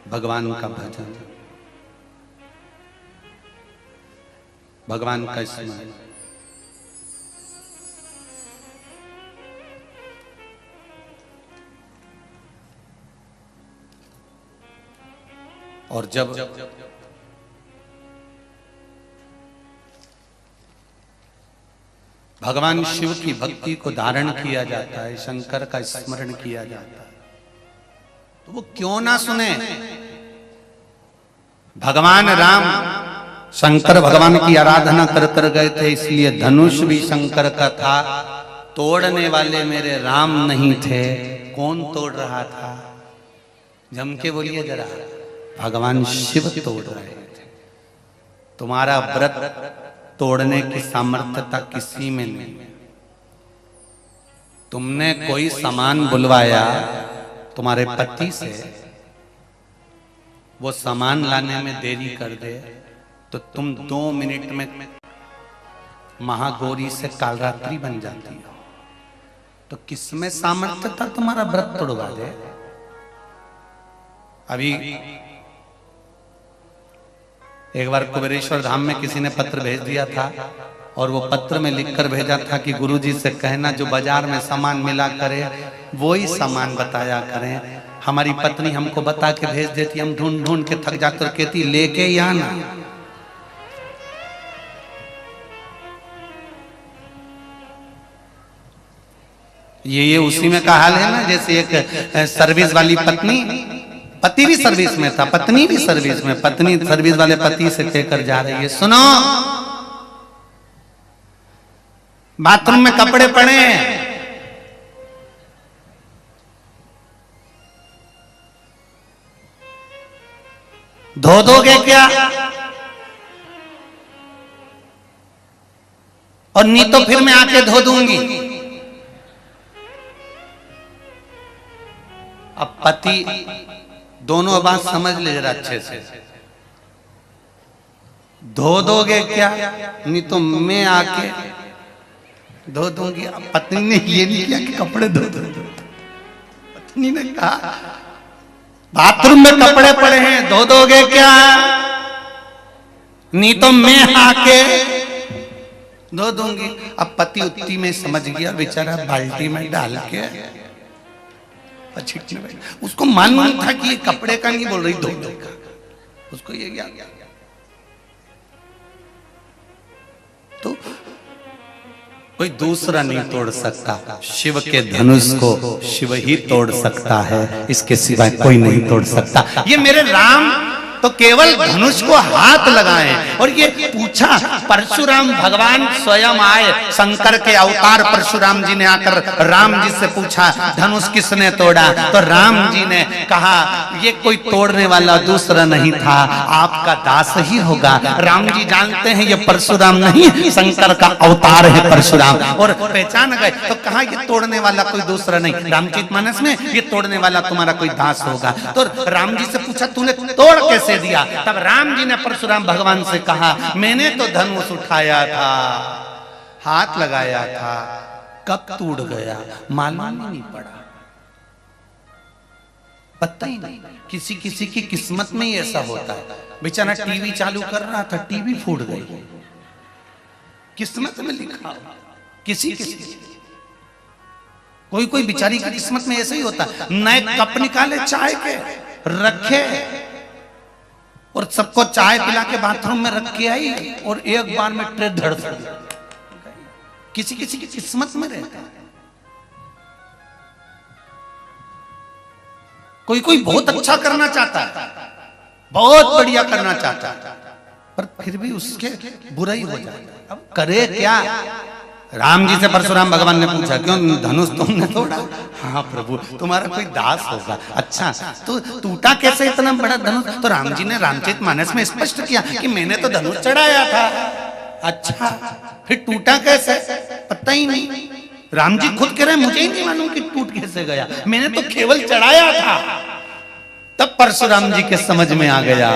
भगवान का भजन, भगवान का स्मरण। और जब भगवान शिव की भक्ति को धारण किया जाता है, शंकर का स्मरण किया जाता है, तो वो क्यों ना सुने। भगवान राम शंकर भगवान की आराधना कर कर गए थे, इसलिए धनुष भी शंकर का था। तोड़ने वाले मेरे राम नहीं थे। कौन तोड़ रहा था? जम के बोलिए जरा। भगवान शिव तोड़ रहे थे। तुम्हारा व्रत तोड़ने की सामर्थ्यता किसी में नहीं। तुमने कोई सामान बुलवाया तुम्हारे पति से, वो सामान लाने में देरी कर दे तो तुम 2 मिनट में महागौरी से कालरात्रि बन जाती हो। तो किसमें सामर्थ्य था तुम्हारा व्रत तोड़वा दे? अभी एक बार कुबेरेश्वर धाम में किसी ने पत्र भेज दिया था और वो पत्र में लिखकर भेजा था कि गुरुजी से कहना जो बाजार में सामान मिला करे वही सामान बताया करें। हमारी पत्नी हमको बता के भेज देती, हम ढूंढ ढूंढ के थक जाते और कहती लेके ही आना। ये उसी में का हाल है ना, जैसे एक सर्विस वाली पत्नी, पति भी सर्विस में था, पत्नी भी सर्विस में, पत्नी सर्विस वाले पति से कहकर जा रही है सुनो बाथरूम में कपड़े पड़े हैं, धो दोगे क्या? और नहीं तो फिर मैं आके धो दूंगी। अब पति दोनों बात समझ ले जरा अच्छे से। धो दोगे क्या? नहीं तो मैं आके धो दूंगी। अब पत्नी ने ये नहीं किया कि कपड़े धो दो, पत्नी ने कहा बाथरूम में कपड़े पड़े हैं, धो दोगे क्या? नहीं तो मैं आके धो दूंगी। अब पति उत्ती में समझ गया, बेचारा बाल्टी में डाल के उसको मालूम था कि ये कपड़े का नहीं बोल रही, धो दो का। उसको ये क्या तो कोई दूसरा नहीं तोड़ सकता। शिव के धनुष को शिव ही तोड़ सकता है, इसके सिवाय कोई नहीं तोड़ सकता। ये मेरे राम तो केवल धनुष को हाथ लगाए। और ये पूछा, परशुराम भगवान स्वयं आए, शंकर के अवतार परशुराम जी ने आकर राम जी से पूछा धनुष किसने तोड़ा? तो राम जी ने कहा ये कोई तोड़ने वाला दूसरा नहीं था, आपका दास ही होगा। राम जी जानते हैं ये परशुराम नहीं, शंकर का अवतार है परशुराम। और पहचान गए तो कहा ये तोड़ने वाला कोई दूसरा नहीं, रामचरितमानस में ये तोड़ने वाला तुम्हारा कोई दास होगा। तो राम जी से पूछा तूने तोड़ कैसे दिया? तब राम जी ने परशुराम भगवान से कहा मैंने तो धनुष उठाया था, हाथ लगाया था, कब टूट गया मालूम नहीं पड़ा, पता ही नहीं। किसी किसी की किस्मत में ही ऐसा होता है। बेचारा टीवी चालू कर रहा था, टीवी फूट गई, किस्मत में लिखा। किसी किसी कोई कोई बेचारी की किस्मत में ऐसा ही होता है। नए कप निकाले चाय के रखे और सबको चाय पिला के बाथरूम में रख के आई और एक बार में ट्रे धड़ दी। किसी किसी की किस्मत में रहता है। कोई कोई बहुत अच्छा करना चाहता है, बहुत बढ़िया करना चाहता है, पर फिर भी उसके बुरा ही हो जाता है। अब करे क्या? राम जी से परशुराम भगवान ने पूछा क्यों धनुष तुमने तोड़ा? हाँ प्रभु तुम्हारा कोई दास होगा। अच्छा तो टूटा कैसे इतना बड़ा धनुष? तो राम जी ने रामचरितमानस में स्पष्ट किया कि मैंने तो धनुष चढ़ाया था। अच्छा फिर टूटा कैसे? पता ही नहीं। राम जी खुद कह रहे मुझे ही नहीं मालूम कि टूट कैसे गया, मैंने तो केवल चढ़ाया था। तब परशुराम जी के समझ में आ गया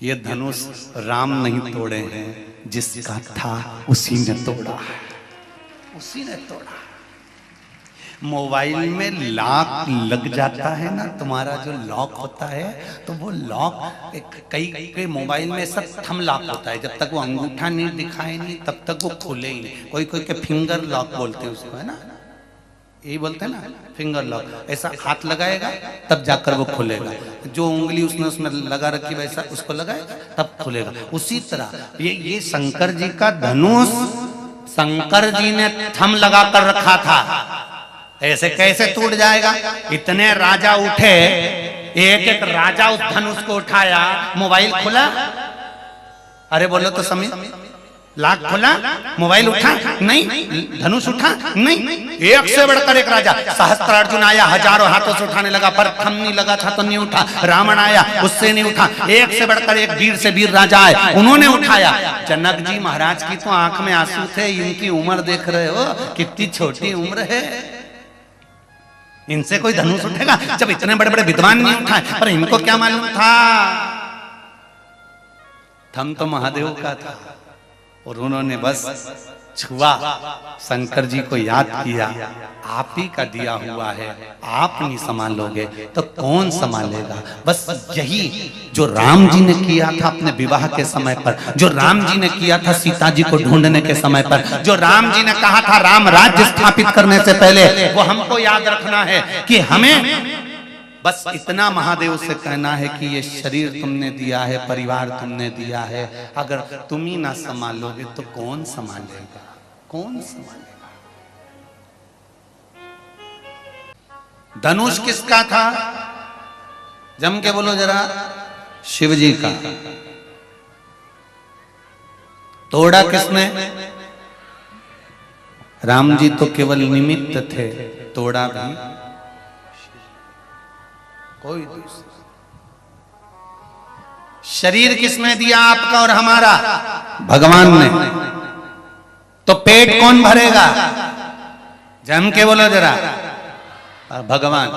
ये धनुष राम नहीं तोड़े हैं, जिसका था उसी ने तोड़ा, उसी ने तोड़ा। मोबाइल में लॉक लग जाता है ना, तुम्हारा जो लॉक होता है तो वो लॉक कई मोबाइल में ऐसा थंब लॉक होता है, जब तक वो अंगूठा नहीं दिखाए नहीं तब तक वो खोले ही नहीं। कोई कोई के फिंगर लॉक बोलते हैं उसको, है ना। यही बोलते हैं ना, फिंगर लॉक। ऐसा हाथ लगाएगा तब जाकर वो खुलेगा, जो उंगली उसने उसमें लगा रखी वैसा उसको लगाएगा तब खुलेगा। उसी तरह ये शंकर जी का धनुष शंकर जी ने थम लगा कर रखा था, ऐसे कैसे टूट जाएगा? इतने राजा उठे, एक एक राजा उस धनुष को उठाया। मोबाइल खुला, अरे बोलो तो समी, लाख खुला, मोबाइल उठा नहीं, धनुष उठा नहीं, एक से बढ़कर एक राजा। सहस्त्रार्जुन आया, हजारों हाथों से उठाने लगा, पर थम नहीं लगा था तो नहीं उठा। रावण आया, उससे नहीं उठा। एक से बढ़कर एक वीर से वीर राजा आए, उन्होंने उठाया। जनक जी महाराज की तो आंख में आंसू थे, इनकी उम्र देख रहे हो कितनी छोटी उम्र है, इनसे कोई धनुष उठेगा? जब इतने बड़े बड़े विद्वान नहीं उठाए, पर इनको क्या मालूम था? थम तो महादेव का था, और उन्होंने बस छुआ, शंकर जी को याद किया, आप ही का दिया हुआ है, आप नहीं संभालोगे तो कौन संभालेगा? बस यही जो राम जी ने किया था अपने विवाह के समय पर, जो राम जी ने किया था सीता जी को ढूंढने के समय पर, जो राम जी ने कहा था राम राज्य स्थापित करने से पहले, वो हमको याद रखना है कि हमें बस इतना महादेव से कहना है कि ये शरीर तुमने दिया है, परिवार तुमने दिया है, अगर तुम ही ना संभालोगे तो कौन संभालेगा? कौन संभालेगा? धनुष किसका था? जम के बोलो जरा। शिव जी का। तोड़ा किसने? राम जी तो केवल निमित्त थे, तोड़ा भी कोई दूसरा। शरीर किसने दिया आपका और हमारा? भगवान ने। तो पेट कौन भरेगा? जम के बोलो जरा। भगवान।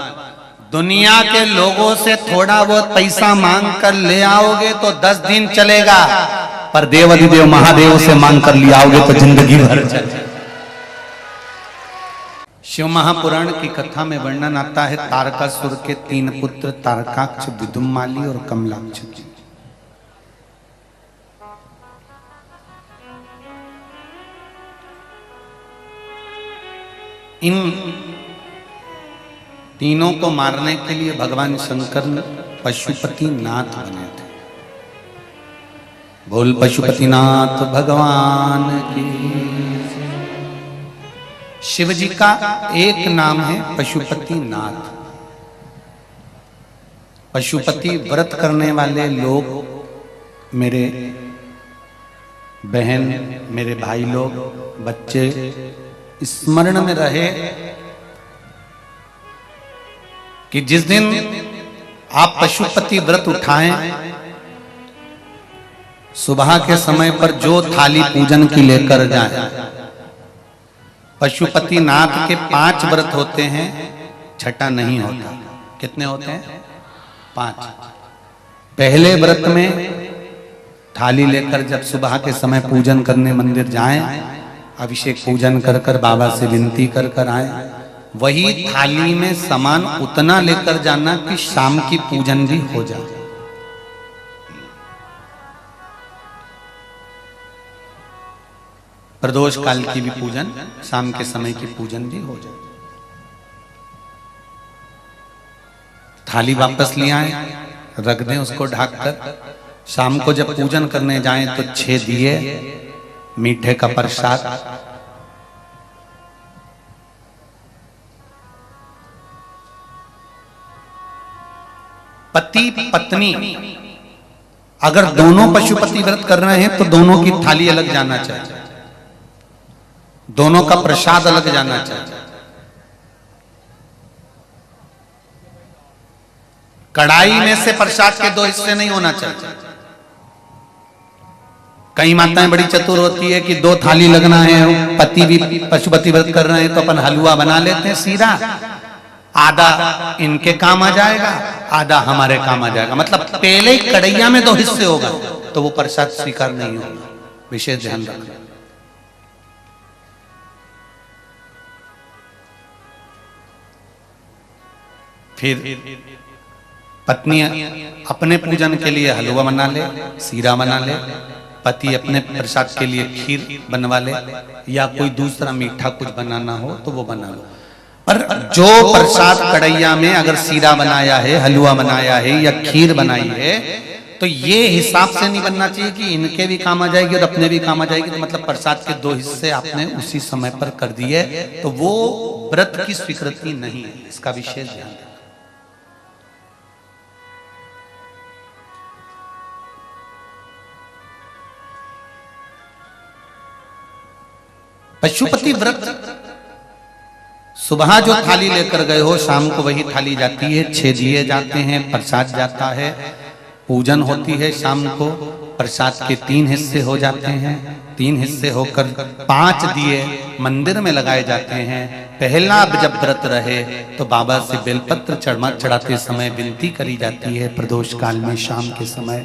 दुनिया के लोगों से थोड़ा बहुत पैसा मांग कर ले आओगे तो 10 दिन चलेगा, पर देवाधिदेव महादेव से मांग कर ले आओगे तो जिंदगी भर चलेगा। शिव महापुराण की कथा में वर्णन आता है तारकासुर के 3 पुत्र तारकाक्ष, विदुम्माली और कमलाक्ष की। इन तीनों को मारने के लिए भगवान शंकर पशुपति नाथ बने थे। बोल पशुपति नाथ भगवान की। शिव जी का एक नाम है पशुपति नाथ। पशुपति व्रत करने वाले लोग, मेरे बहन, मेरे भाई लोग, बच्चे स्मरण में रहे कि जिस दिन आप पशुपति व्रत उठाएं, सुबह के समय पर जो थाली पूजन की लेकर जाएं, पशुपति नाथ के 5 व्रत होते हैं, छठा नहीं होता। कितने होते हैं? 5। पहले व्रत में थाली लेकर जब सुबह के समय पूजन करने मंदिर जाएं, अभिषेक पूजन कर कर बाबा से विनती कर कर आए, वही थाली में सामान उतना लेकर जाना कि शाम की पूजन भी हो जाए। प्रदोष काल की भी पूजन, शाम के समय की पूजन भी हो जाए। थाली वापस ले आए, रख दें उसको ढककर। शाम को जब पूजन करने जाएं तो 6 दिए, मीठे का प्रसाद, पति पत्नी अगर दोनों पशुपति व्रत कर रहे हैं तो दोनों की थाली अलग जाना चाहिए, दोनों का प्रसाद अलग जाना चाहिए। कढ़ाई में से प्रसाद के 2 हिस्से नहीं होना चाहिए। कई माताएं बड़ी चतुर होती है कि 2 थाली लगना है, पति भी पशुपति व्रत कर रहे हैं तो अपन हलवा बना लेते हैं सीधा, आधा इनके काम आ जाएगा, आधा हमारे काम आ जाएगा। मतलब पहले ही कढ़ैया में 2 हिस्से होगा तो वो प्रसाद स्वीकार नहीं होगा। विशेष ध्यान रखना। फिर पत्नी अपने पूजन के लिए हलवा बना ले, सीरा बना ले, पति अपने प्रसाद के लिए खीर बनवा ले, या कोई दूसरा मीठा कुछ बनाना हो तो वो बना लो। पर जो प्रसाद कढ़ैया में अगर सीरा बनाया है, हलवा बनाया है या खीर बनाई है, तो ये हिसाब से नहीं बनना चाहिए कि इनके भी काम आ जाएगी और अपने भी काम आ जाएगी। तो मतलब प्रसाद के 2 हिस्से आपने उसी समय पर कर दिए, तो वो व्रत की स्वीकृति नहीं है। इसका विशेष ध्यान रखना। पशुपति व्रत सुबह जो थाली लेकर गए हो, शाम को वही थाली जाती है, 6 दिए जाते हैं, प्रसाद जाता है, पूजन होती है। शाम को प्रसाद के 3 हिस्से हो जाते हैं, 3 हिस्से होकर 5 दिए मंदिर में लगाए जाते हैं। पहला जब व्रत रहे तो बाबा से बेलपत्र चढ़ाते समय विनती करी जाती है प्रदोष काल में शाम के समय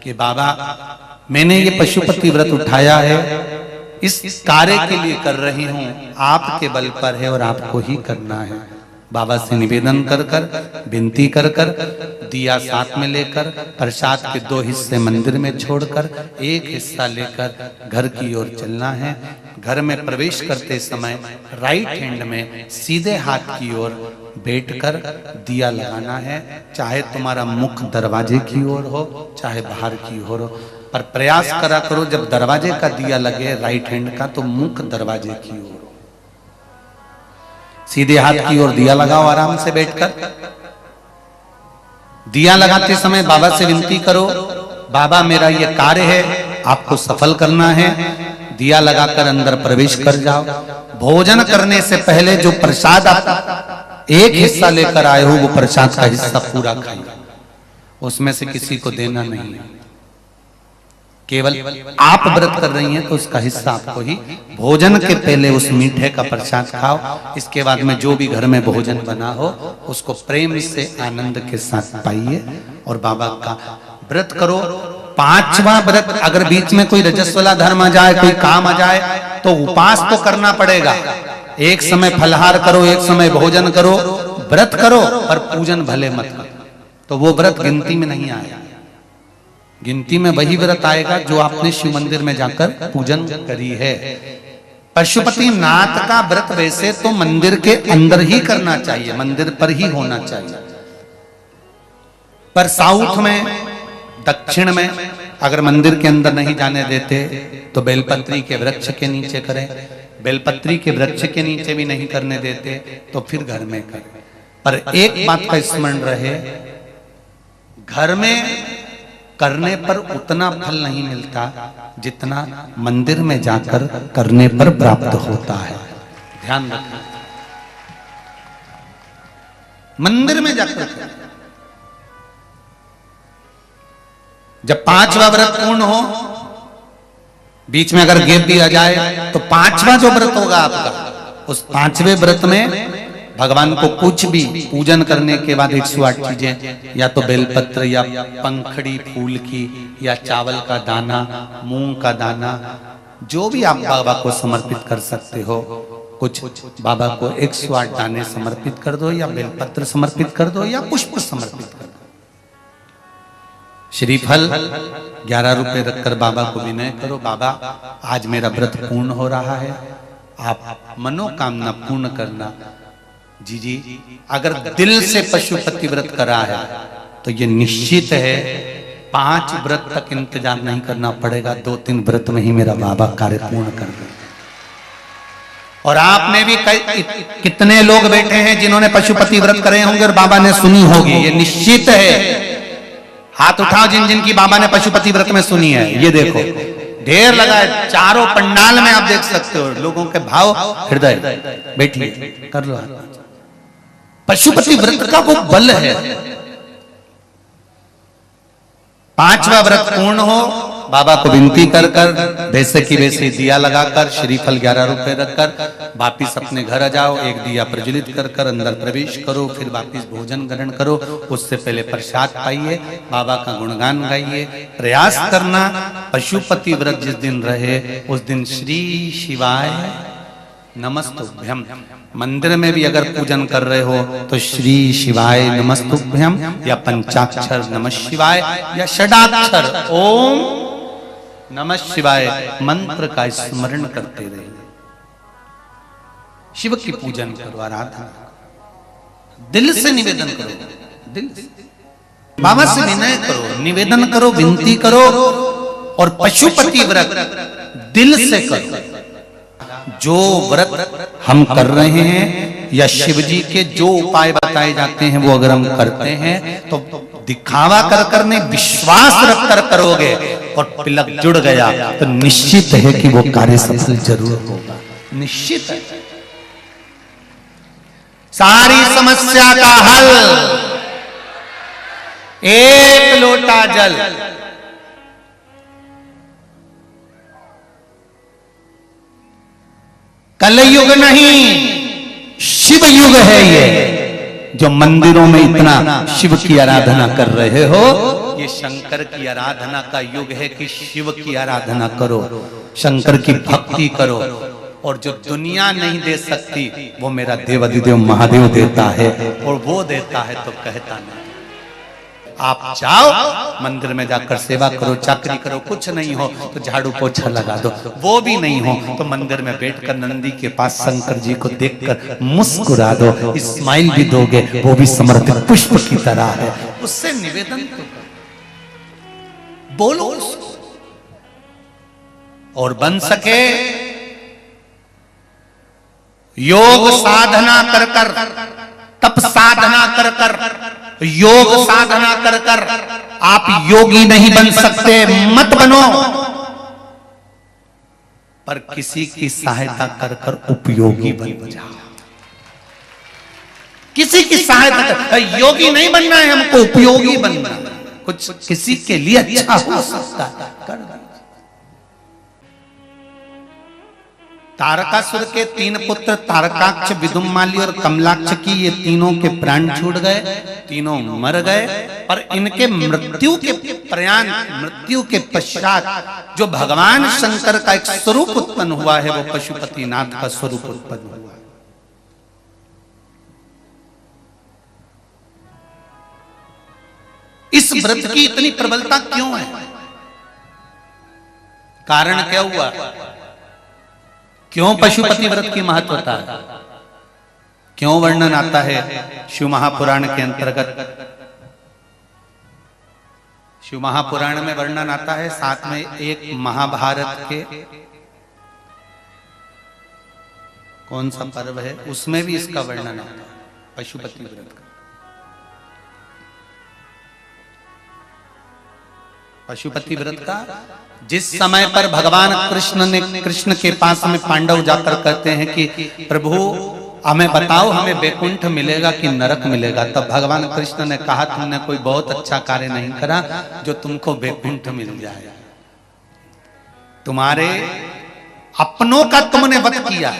कि बाबा मैंने ये पशुपति व्रत उठाया है, इस कार्य के लिए कर रही हूं, आपके बल पर है और आपको ही करना है। बाबा से निवेदन कर कर विनती कर कर दिया साथ में लेकर प्रसाद के 2 हिस्से मंदिर में छोड़कर 1 हिस्सा लेकर घर की ओर चलना है। घर में प्रवेश करते समय राइट हैंड में सीधे हाथ की ओर बैठकर दिया लगाना है। चाहे तुम्हारा मुख दरवाजे की ओर हो, चाहे बाहर की ओर हो, पर प्रयास करा करो जब दरवाजे का दिया लगे राइट हैंड का, तो मुख दरवाजे की ओर। सीधे हाथ की ओर दिया लगाओ आराम से बैठकर। दिया लगाते समय बाबा से विनती करो, बाबा मेरा ये कार्य है, आपको सफल करना है। दिया लगाकर अंदर प्रवेश कर जाओ। भोजन करने से पहले जो प्रसाद आप 1 हिस्सा लेकर आए हो, वो प्रसाद का हिस्सा पूरा खाइए, उसमें से किसी को देना नहीं है। केवल आप व्रत कर रही हैं तो उसका हिस्सा आपको ही। भोजन के पहले उस मीठे का प्रसाद खाओ। इसके बाद में जो भी घर में भोजन बना हो उसको प्रेम से आनंद के साथ पाइए और बाबा का व्रत करो। 5वां व्रत अगर बीच में कोई रजस्वला धर्म आ जाए, कोई काम आ जाए, तो उपास तो करना पड़ेगा। एक समय फलहार करो, एक समय भोजन करो, व्रत करो, पर पूजन भले मत करो। तो वो व्रत गिनती में नहीं आएगा। गिनती में वही व्रत आएगा जो आपने शिव मंदिर में जाकर पूजन करी है। पशुपति नाथ का व्रत वैसे तो मंदिर के अंदर ही करना चाहिए, मंदिर पर ही होना चाहिए। पर साउथ में, दक्षिण में अगर मंदिर के अंदर नहीं जाने देते तो बेलपत्री के वृक्ष के नीचे करें। बेलपत्री के वृक्ष के नीचे भी नहीं करने देते तो फिर घर में करें। पर एक बात का स्मरण रहे, घर में करने पर उतना फल नहीं मिलता जितना मंदिर में जाकर करने पर प्राप्त होता है। ध्यान रखना, मंदिर में जाकर जब 5वां व्रत पूर्ण हो, बीच में अगर गैप भी आ जाए तो 5वां जो व्रत होगा आपका, उस 5वें व्रत में भगवान को कुछ भी पूजन करने के बाद 108 चीजें, या तो बेलपत्र या पंखड़ी फूल की या चावल का दाना, मूंग का दाना, जो भी आप बाबा को समर्पित कर सकते हो, कुछ बाबा को 108 दाने समर्पित कर दो, या बेलपत्र समर्पित कर दो, या पुष्प समर्पित कर दो। श्रीफल 11 रुपए रखकर बाबा को विनय करो, बाबा आज मेरा व्रत पूर्ण हो रहा है, आप मनोकामना पूर्ण करना। जी अगर दिल से पशुपति व्रत करा है तो ये निश्चित है 5 व्रत तक इंतजार नहीं करना पड़ेगा, 2-3 व्रत में ही मेरा बाबा कार्य पूर्ण कर दे। और आपने भी कितने लोग बैठे हैं जिन्होंने पशुपति व्रत करे होंगे और बाबा ने सुनी होगी, ये निश्चित है। हाथ उठाओ जिन जिन की बाबा ने पशुपति व्रत में सुनी है। ये देखो ढेर लगा है, चारों पंडाल में आप देख सकते हो लोगों के भाव हृदय। बैठिए, कर लो। पशुपति व्रत का वो बल है। 5वां व्रत पूर्ण हो, बाबा को विनती कर कर वैसे की वैसे दिया लगाकर श्रीफल 11 रुपए रखकर वापिस अपने घर आ जाओ। एक दिया प्रज्वलित कर कर अंदर प्रवेश करो, फिर वापिस भोजन ग्रहण करो। उससे पहले प्रसाद पाइए, बाबा का गुणगान गाइए। प्रयास करना पशुपति व्रत जिस दिन रहे उस दिन श्री शिवाय नमस्तुभ्यम। मंदिर में भी अगर पूजन कर रहे हो तो श्री शिवाय नमस्तुभ्यम या पंचाक्षर नमः शिवाय या षडाक्षर ओम नमः शिवाय मंत्र का स्मरण करते रहे। शिव की पूजन करो, आराधना। दिल से निवेदन करो, दिल से बाबा से विनय करो, निवेदन करो, विनती करो और पशुपति व्रत दिल से करो। जो व्रत हम कर रहे हैं या शिव जी के जो उपाय बताए जाते हैं वो अगर हम करते हैं तो दिखावा कर कर नहीं, विश्वास रख कर करोगे और तिलक जुड़ गया तो निश्चित है कि वो कार्य सफल जरूर होगा, निश्चित है। सारी समस्या का हल एक लोटा जल। कलयुग नहीं, शिव युग है ये। जो मंदिरों में इतना शिव की आराधना कर रहे हो, ये शंकर की आराधना का युग है कि शिव की आराधना करो, शंकर की भक्ति करो। और जो दुनिया नहीं दे सकती वो मेरा देवाधिदेव महादेव देता है, और वो देता है तो कहता नहीं। आप जाओ मंदिर में जाकर सेवा करो, चाकरी करो, कुछ नहीं हो तो झाड़ू पोछा लगा दो, वो भी नहीं हो तो मंदिर में बैठकर नंदी के पास शंकर जी को देखकर मुस्कुरा दो, स्माइल भी दोगे, वो भी समर्पित पुष्प की तरह है। उससे निवेदन तो बोलो और बन सके योग साधना कर कर, तप साधना कर कर, योग साधना कर कर आप योगी नहीं बन सकते, मत बनो, पर किसी की सहायता कर कर उपयोगी बन जाओ। किसी की सहायता कर, योगी नहीं बनना है हमको, उपयोगी बनना है, कुछ किसी के लिए अच्छा हो सकता है कर। तारकासुर के 3 पुत्र तारकाक्ष, विदुम्माली और कमलाक्ष की ये तीनों के प्राण छूट गए, तीनों मर गए। और इनके मृत्यु के पश्चात जो भगवान शंकर का एक स्वरूप उत्पन्न हुआ है वो पशुपतिनाथ का स्वरूप उत्पन्न हुआ। इस व्रत की इतनी प्रबलता क्यों है? कारण क्या हुआ? क्यों पशुपति व्रत की महत्वता है? क्यों वर्णन आता है शिव महापुराण के अंतर्गत? शिव महापुराण में वर्णन आता है, साथ में एक महाभारत के कौन सा पर्व है उसमें भी इसका वर्णन आता है, पशुपति व्रत का। पशुपति व्रत का जिस समय पर भगवान कृष्ण के पास में पांडव जाकर कहते हैं कि प्रभु हमें बताओ, हमें वैकुंठ मिलेगा कि नरक मिलेगा, तब भगवान कृष्ण ने कहा तुमने कोई बहुत अच्छा कार्य नहीं करा जो तुमको वैकुंठ मिल जाए। तुम्हारे अपनों का तुमने वध किया,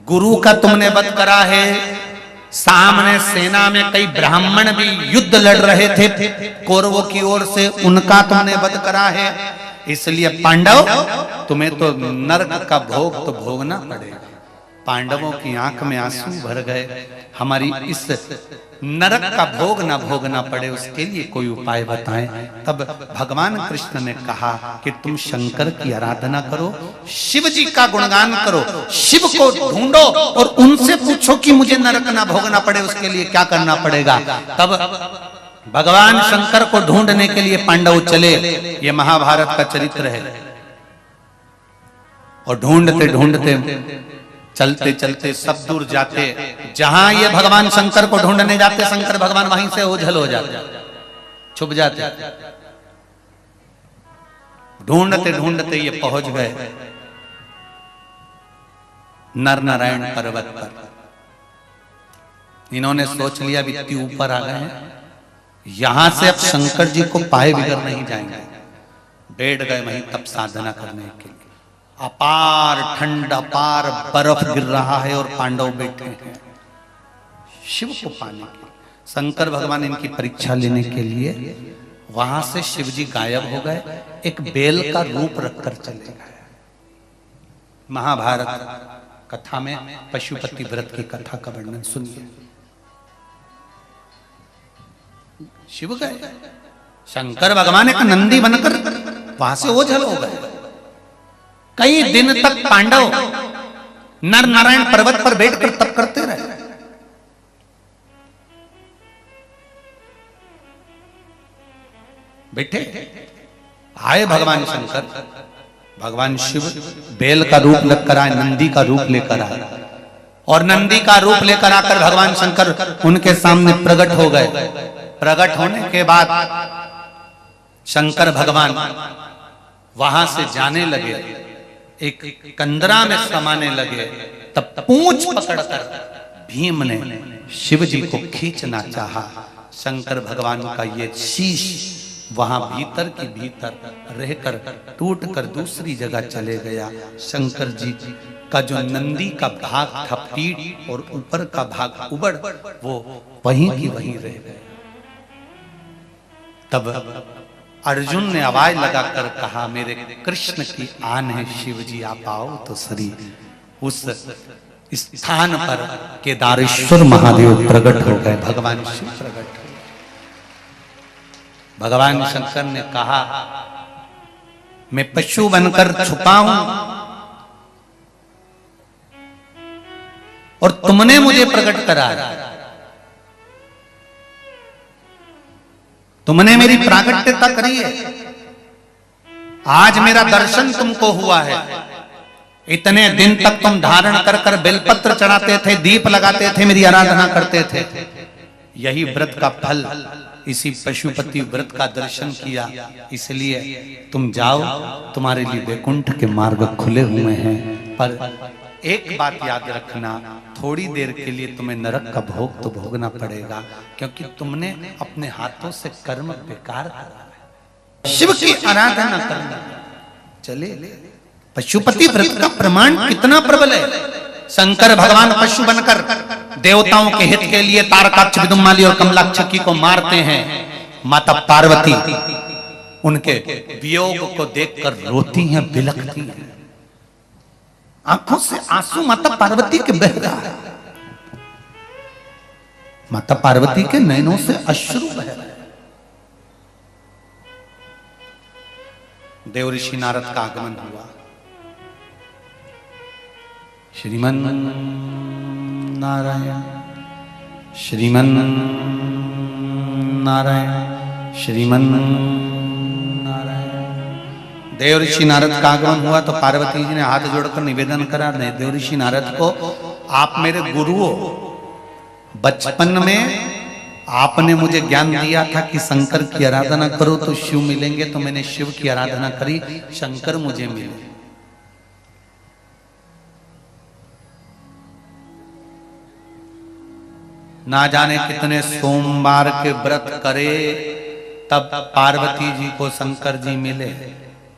गुरु का तुमने वध करा है, सामने सेना में कई ब्राह्मण भी युद्ध लड़ रहे थे कौरवों की ओर से, उनका तुमने वध करा है, इसलिए पांडव तुम्हें तो नरक का भोग तो भोगना पड़ेगा। पांडवों की आंख में आंसू भर गए, हमारी इस नरक का भोग ना भोगना पड़े उसके लिए कोई उपाय बताएं। तब भगवान कृष्ण ने कहा कि तुम शंकर की आराधना करो, शिव जी का गुणगान करो, शिव को ढूंढो और उनसे पूछो कि मुझे नरक ना भोगना पड़े उसके लिए क्या करना पड़ेगा। तब भगवान शंकर को ढूंढने के लिए पांडव चले, ये महाभारत का चरित्र है। और ढूंढते ढूंढते चलते चलते सब दूर जाते, जहां ये भगवान शंकर को ढूंढने जाते, शंकर भगवान वहीं से ओझल हो जाते, छुप जाते। ढूंढते ढूंढते ये पहुंच गए नर नारायण पर्वत पर। इन्होंने सोच लिया इतनी ऊपर आ गए हैं, यहां से अब शंकर जी को पाए बिगड़ नहीं जाएंगे। बैठ गए वहीं तप साधना करने के लिए। अपार ठंड, अपार बर्फ गिर रहा है और पांडव बैठे हैं शिव को पाने के लिए। शंकर भगवान इनकी परीक्षा लेने के लिए वहां से शिव जी गायब हो गए, एक बेल का रूप रखकर चले गए। महाभारत कथा में पशुपति व्रत की कथा का वर्णन सुनिए। शिव गए, शंकर भगवान एक नंदी बनकर वहां से ओझल हो गए। कई दिन तक पांडव नर नारायण पर्वत पर बैठकर तप करते रहे। बैठे आए भगवान शंकर, भगवान शिव बेल का रूप लेकर आए, नंदी का रूप लेकर आए, और नंदी का रूप लेकर आकर भगवान शंकर उनके सामने प्रकट हो गए। प्रकट होने के बाद शंकर भगवान वहां से जाने लगे, एक कंदरा में समाने लगे। तब पूंछ पकड़कर भीम ने शिव जी को खींचना चाहा। शंकर भगवान का ये शीश वहां भीतर की भीतर रहकर टूटकर दूसरी जगह चले गया। शंकर जी का जो नंदी का भाग था पीठ और ऊपर का भाग उबड़, वो वहीं की वहीं रह गए। तब अर्जुन ने आवाज लगाकर कहा, मेरे कृष्ण की आन है शिव जी, आप आओ तो सरी। उस स्थान पर केदारेश्वर महादेव प्रकट हो गए, भगवान शिव प्रकट हो। भगवान शंकर ने कहा, मैं पशु बनकर छुपा हूं और तुमने मुझे प्रकट करा, तुमने मेरी प्राकट्यता करी है, आज मेरा दर्शन तुमको हुआ है। इतने दिन तक तुम धारण कर कर बेलपत्र चढ़ाते थे, दीप लगाते थे, मेरी आराधना करते थे। यही व्रत का फल, इसी पशुपति व्रत का दर्शन किया, इसलिए तुम जाओ, तुम्हारे लिए वैकुंठ के मार्ग खुले हुए हैं। पर एक बात याद रखना, थोड़ी देर के लिए तुम्हें नरक का भोग तो भोगना पड़ेगा, क्योंकि तुमने अपने हाथों से कर्म बेकार करा। शिव की आराधना करना चले। पशुपति व्रत का प्रमाण कितना प्रबल है। शंकर भगवान पशु बनकर देवताओं के हित के लिए तारकाक्ष, विदुमाली और कमलाक्षकी को मारते हैं। माता पार्वती उनके वियोग को देखकर रोती हैं, बिलखती हैं, आंखों से आंसू माता पार्वती के बह रहा है। माता पार्वती के नयनों से अश्रु बह रहे हैं। देव ऋषि नारद का आगमन हुआ। श्रीमन नारायण, श्रीमन नारायण, श्रीमन नारायण। देव ऋषि नारद का आगमन हुआ तो पार्वती जी ने हाथ जोड़कर निवेदन करा, नहीं देव ऋषि नारद को, आप मेरे गुरु हो, बचपन में आपने मुझे ज्ञान दिया था कि शंकर की आराधना करो तो शिव मिलेंगे, तो मैंने शिव की आराधना करी, शंकर मुझे मिले। ना जाने कितने सोमवार के व्रत करे तब पार्वती जी को शंकर जी मिले।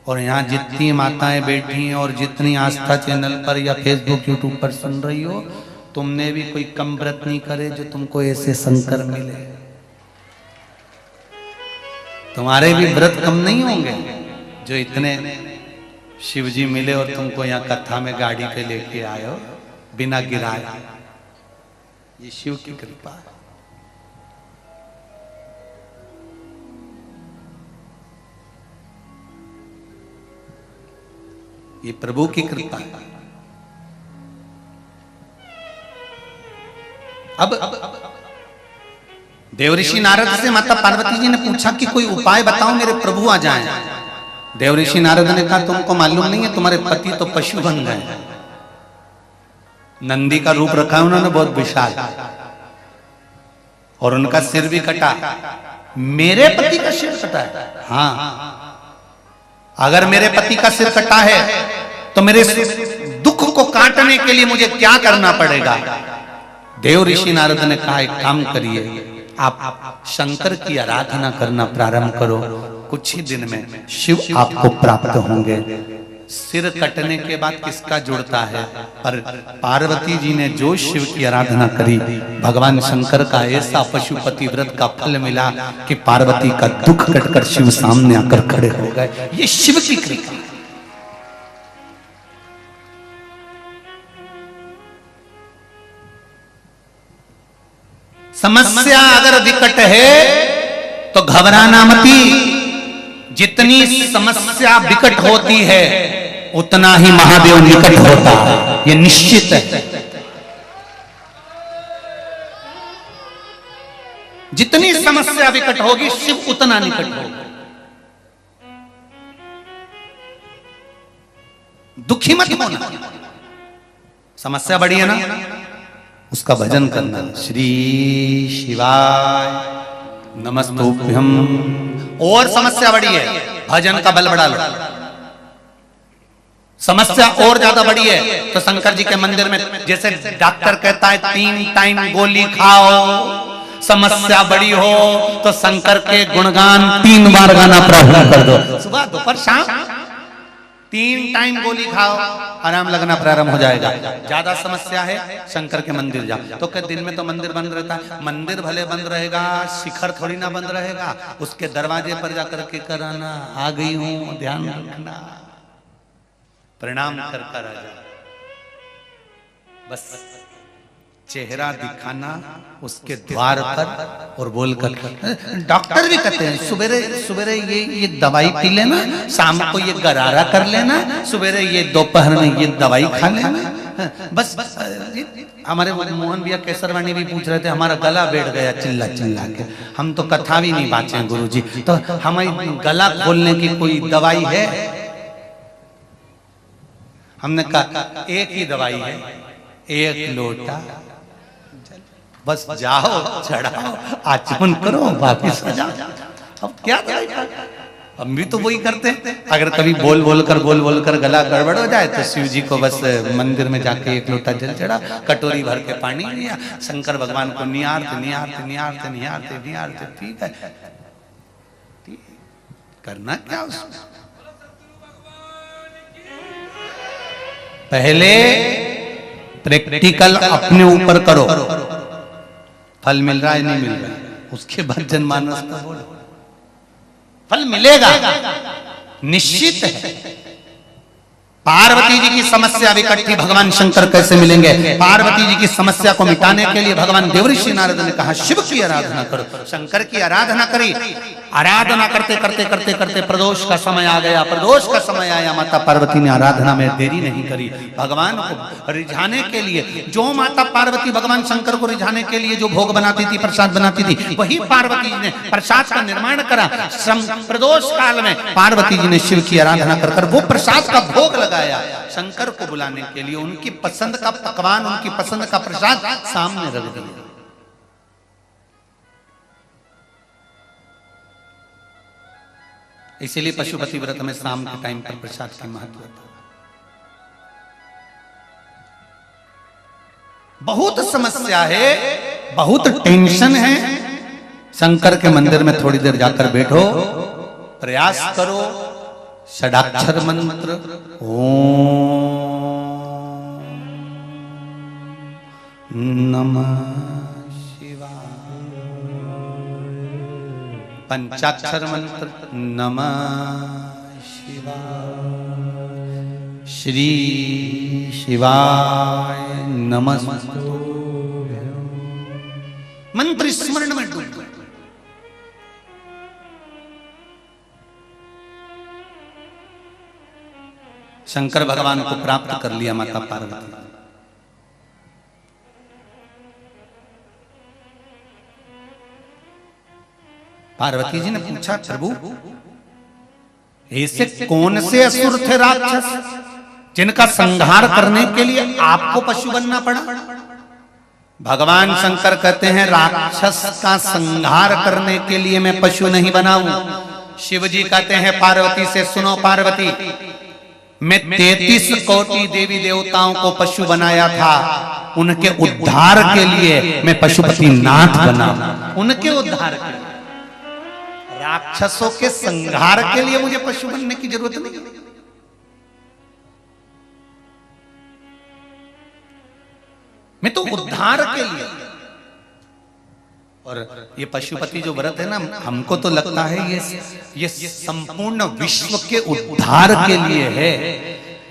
और यहाँ जितनी माताएं बैठी हैं और जितनी आस्था चैनल पर या फेसबुक यूट्यूब पर सुन रही हो, तुमने भी कोई कम व्रत नहीं करे जो तुमको ऐसे शंकर मिले। तुम्हारे भी व्रत कम नहीं होंगे जो इतने शिव जी मिले और तुमको यहाँ कथा में गाड़ी पे लेके आए हो बिना गिराए। ये शिव की कृपा है। ये प्रभु की कृपा है। अब देवऋषि नारद से माता पार्वती जी ने पूछा कि कोई उपाय बताओ मेरे प्रभु आ जाएं। देवऋषि नारद ने कहा तुमको मालूम नहीं है, तुम्हारे पति तो पशु बन गए। नंदी का रूप रखा है उन्होंने बहुत विशाल, और उनका सिर भी कटा। मेरे पति का सिर कटा है? हाँ, अगर मेरे पति का सिर कटा है तो मेरे दुख को काटने के लिए मुझे क्या करना पड़ेगा? देव ऋषि नारद ने कहा एक काम करिए, आप शंकर की आराधना करना प्रारंभ करो, कुछ ही दिन में शिव आपको प्राप्त होंगे। सिर कटने के बाद किसका जुड़ता है? पर पार्वती जी ने जो शिव की आराधना करी, भगवान शंकर का ऐसा पशुपति व्रत का फल मिला कि पार्वती का दुख कटकर शिव सामने आकर खड़े हो गए। ये शिव की कृपा। समस्या अगर विकट है तो घबराना मती। जितनी समस्या विकट होती है उतना ही महादेव निकट होता है, ये निश्चित है। जितनी समस्या विकट होगी शिव उतना निकट होगा। दुखी मत होना। समस्या बड़ी है ना, उसका भजन करना। श्री शिवाय नमस्तुभ्यम। और समस्या बड़ी है, भजन का बल बढ़ा लो। समस्या और ज्यादा बड़ी है तो शंकर जी के मंदिर में, जैसे डॉक्टर कहता है 3 टाइम गोली खाओ, समस्या बड़ी हो तो शंकर के गुणगान 3 बार गाना प्रारंभ कर दो, सुबह दोपहर शाम 3 टाइम गोली खाओ, आराम लगना प्रारंभ हो जाएगा। ज्यादा समस्या है, शंकर के मंदिर जाओ। तो क्या दिन में तो मंदिर बंद रहता है? मंदिर भले बंद रहेगा, शिखर थोड़ी ना बंद रहेगा, उसके दरवाजे पर जाकर के कराना, आ गई हूं, ध्यान रखना, प्रणाम कर कर आ जा, बस चेहरा दिखाना उसके द्वार पर और बोलकर। डॉक्टर भी कहते हैं सुबेरे सुबेरे ये दवाई पी लेना, शाम को ये गरारा कर लेना, सुबेरे ये दोपहर में ये दवाई खा लेना, बस। हमारे मोहन भैया केसरवाणी भी पूछ रहे थे, हमारा गला बैठ गया चिल्ला चिल्ला के, हम तो कथा भी नहीं बाँचे गुरुजी, तो हमारी गला खोलने की कोई दवाई है? हमने कहा एक ही दवाई है, एक लोटा, बस जाओ चढ़ाओ आचमन करो वापिस आ जाओ। अब क्या दवाई? हम भी तो वही करते हैं। अगर कभी बोल बोल कर गला गड़बड़ हो जाए तो शिव जी को बस मंदिर में जाके एक लोटा जल चढ़ा, कटोरी भर के पानी लिया, शंकर भगवान को निहारते निहारते निहारते निहारते निहारते, ठीक है, करना क्या उसमें? पहले प्रैक्टिकल अपने ऊपर करो, फल मिल रहा है नहीं मिल रहा है, उसके बाद जनमानस का बोलो, फल मिलेगा निश्चित है। पार्वती जी की समस्या विकट्ठी, भगवान शंकर कैसे मिलेंगे? पार्वती जी की समस्या को मिटाने के लिए भगवान देवऋषि नारद ने कहा शिव की आराधना करो, शंकर की आराधना करी। आराधना करते करते करते करते प्रदोष का समय आ गया। प्रदोष का समय आया, माता पार्वती ने आराधना में देरी नहीं करी। भगवान को रिझाने के लिए, जो माता पार्वती भगवान शंकर को रिझाने के लिए जो भोग बनाती थी, प्रसाद बनाती थी, वही पार्वती जी ने प्रसाद का निर्माण करा। प्रदोष काल में पार्वती जी ने शिव की आराधना कर कर वो प्रसाद का भोग लगाया शंकर को बुलाने के लिए। उनकी पसंद का पकवान, उनकी पसंद का प्रसाद सामने रख दिया। इसीलिए पशुपति व्रत में शाम के टाइम पर प्रसाद की महत्व है। बहुत समस्या है, बहुत टेंशन है, शंकर के मंदिर में थोड़ी देर जाकर बैठो, प्रयास करो, षडाक्षर मंत्र ओम नमः शिवाय, पंचाक्षर मंत्र नमः शिवाय, श्री शिवाय नमस्तुभ्यं, मंत्र स्मरण में डूब। शंकर भगवान को प्राप्त कर लिया माता पार्वती। पार्वती जी ने पूछा प्रभु ऐसे कौन से असुर थे राक्षस जिनका संहार करने के लिए आपको पशु बनना पड़ा? भगवान शंकर कहते हैं राक्षस का संहार करने के लिए मैं पशु नहीं बनाऊं। शिव जी कहते हैं पार्वती से सुनो पार्वती, मैं 33 कोटि देवी देवताओं को पशु बनाया था, उनके उद्धार के लिए मैं पशुपति नाथ बना, उनके उद्धार के लिए। राक्षसों के संहार के लिए मुझे पशु बनने की जरूरत नहीं। मैं तो उद्धार के लिए। और ये पशुपति जो व्रत है ना, हमको तो लगता है ये संपूर्ण विश्व के उद्धार के लिए है।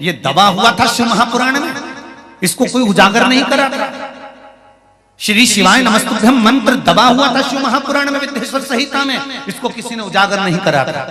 ये दबा हुआ था शिव महापुराण में, इसको कोई उजागर नहीं करा था। श्री शिवाय नमस्तुभ्यं मंत्र दबा हुआ था शिव महापुराण में, विद्येश्वर संहिता में, इसको किसी ने उजागर नहीं करा था।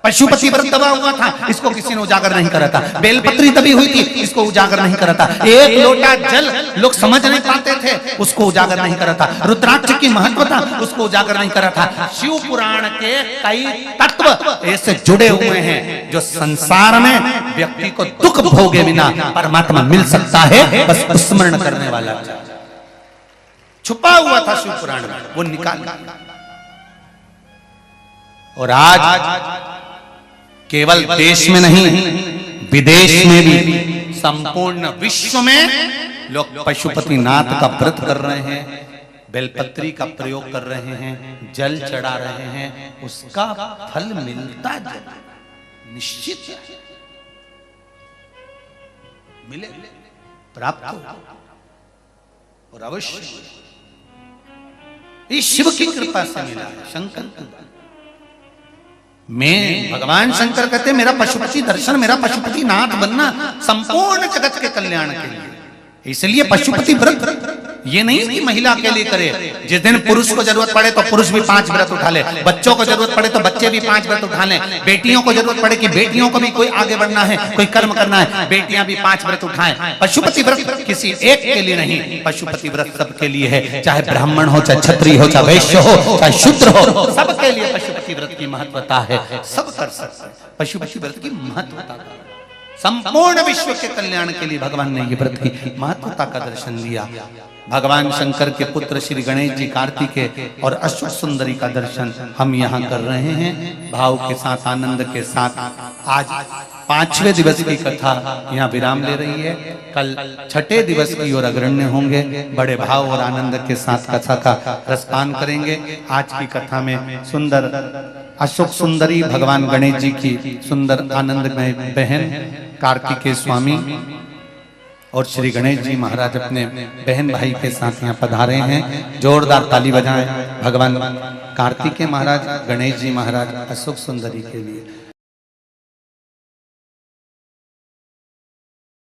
पशुपति व्रत दबा हुआ था, इसको किसी ने उजागर नहीं करा था। बेलपत्री दबी हुई थी, इसको उजागर नहीं करा था। एक लोटा जल लोग समझ नहीं पाते थे, उसको उजागर नहीं करा था। रुद्राक्ष की महत्वता, उसको उजागर नहीं करा था। शिव पुराण के कई तत्व ऐसे जुड़े हुए हैं जो संसार में व्यक्ति को दुख भोगे बिना परमात्मा मिल सकता है, बस स्मरण करने वाला। छुपा हुआ था शिव पुराण में, वो निकाल। और आज केवल देश में नहीं, विदेश में भी, संपूर्ण विश्व में लोग पशुपतिनाथ का व्रत कर रहे हैं, बेलपत्री का प्रयोग कर रहे हैं, जल चढ़ा रहे हैं। उसका फल मिलता निश्चित मिले, प्राप्त हो, और अवश्य इस शिव की कृपा से मिला है। शंकर मैं, भगवान शंकर कहते हैं मेरा पशुपति दर्शन, मेरा पशुपति नाथ बनना संपूर्ण जगत के कल्याण के लिए। इसलिए पशुपति व्रत ये नहीं कि महिला के लिए करे। जिस दिन पुरुष को जरूरत पड़े तो पुरुष भी 5 व्रत उठा ले, बच्चों को जरूरत पड़े तो बच्चे भी 5 व्रत उठा ले, बेटियों को जरूरत पड़े कि बेटियों को भी कोई आगे बढ़ना है, कोई कर्म करना है, बेटियां भी 5 व्रत उठाएं। पशुपति व्रत किसी एक के लिए नहीं, पशुपति व्रत सबके लिए है। चाहे ब्राह्मण हो, चाहे क्षत्रिय हो, चाहे वैश्य हो, चाहे शूद्र हो, सबके लिए पशुपति व्रत की महत्वता है। सब कर सकते हैं पशुपति व्रत की महत्वता। संपूर्ण विश्व के कल्याण के लिए भगवान ने ये व्रत की महत्वता का दर्शन दिया। भगवान शंकर के पुत्र श्री गणेश जी कार्तिकेय और अश्वत सुंदरी का दर्शन हम यहाँ कर रहे हैं, भाव के साथ, आनंद के साथ। आज 5वें दिवस की कथा यहाँ विराम ले रही है। कल 6ठे दिवस की ओर अग्रण्य होंगे, बड़े भाव और आनंद के साथ कथा का रसपान करेंगे। आज की कथा में सुंदर अशोक सुंदरी भगवान गणेश जी की सुंदर आनंदमय बहन कार्तिकेय स्वामी और श्री गणेश जी महाराज अपने बहन भाई के साथ यहाँ पधारे हैं। जोरदार ताली बजाएं भगवान कार्तिकेय महाराज, गणेश जी महाराज, अशोक सुंदरी के लिए।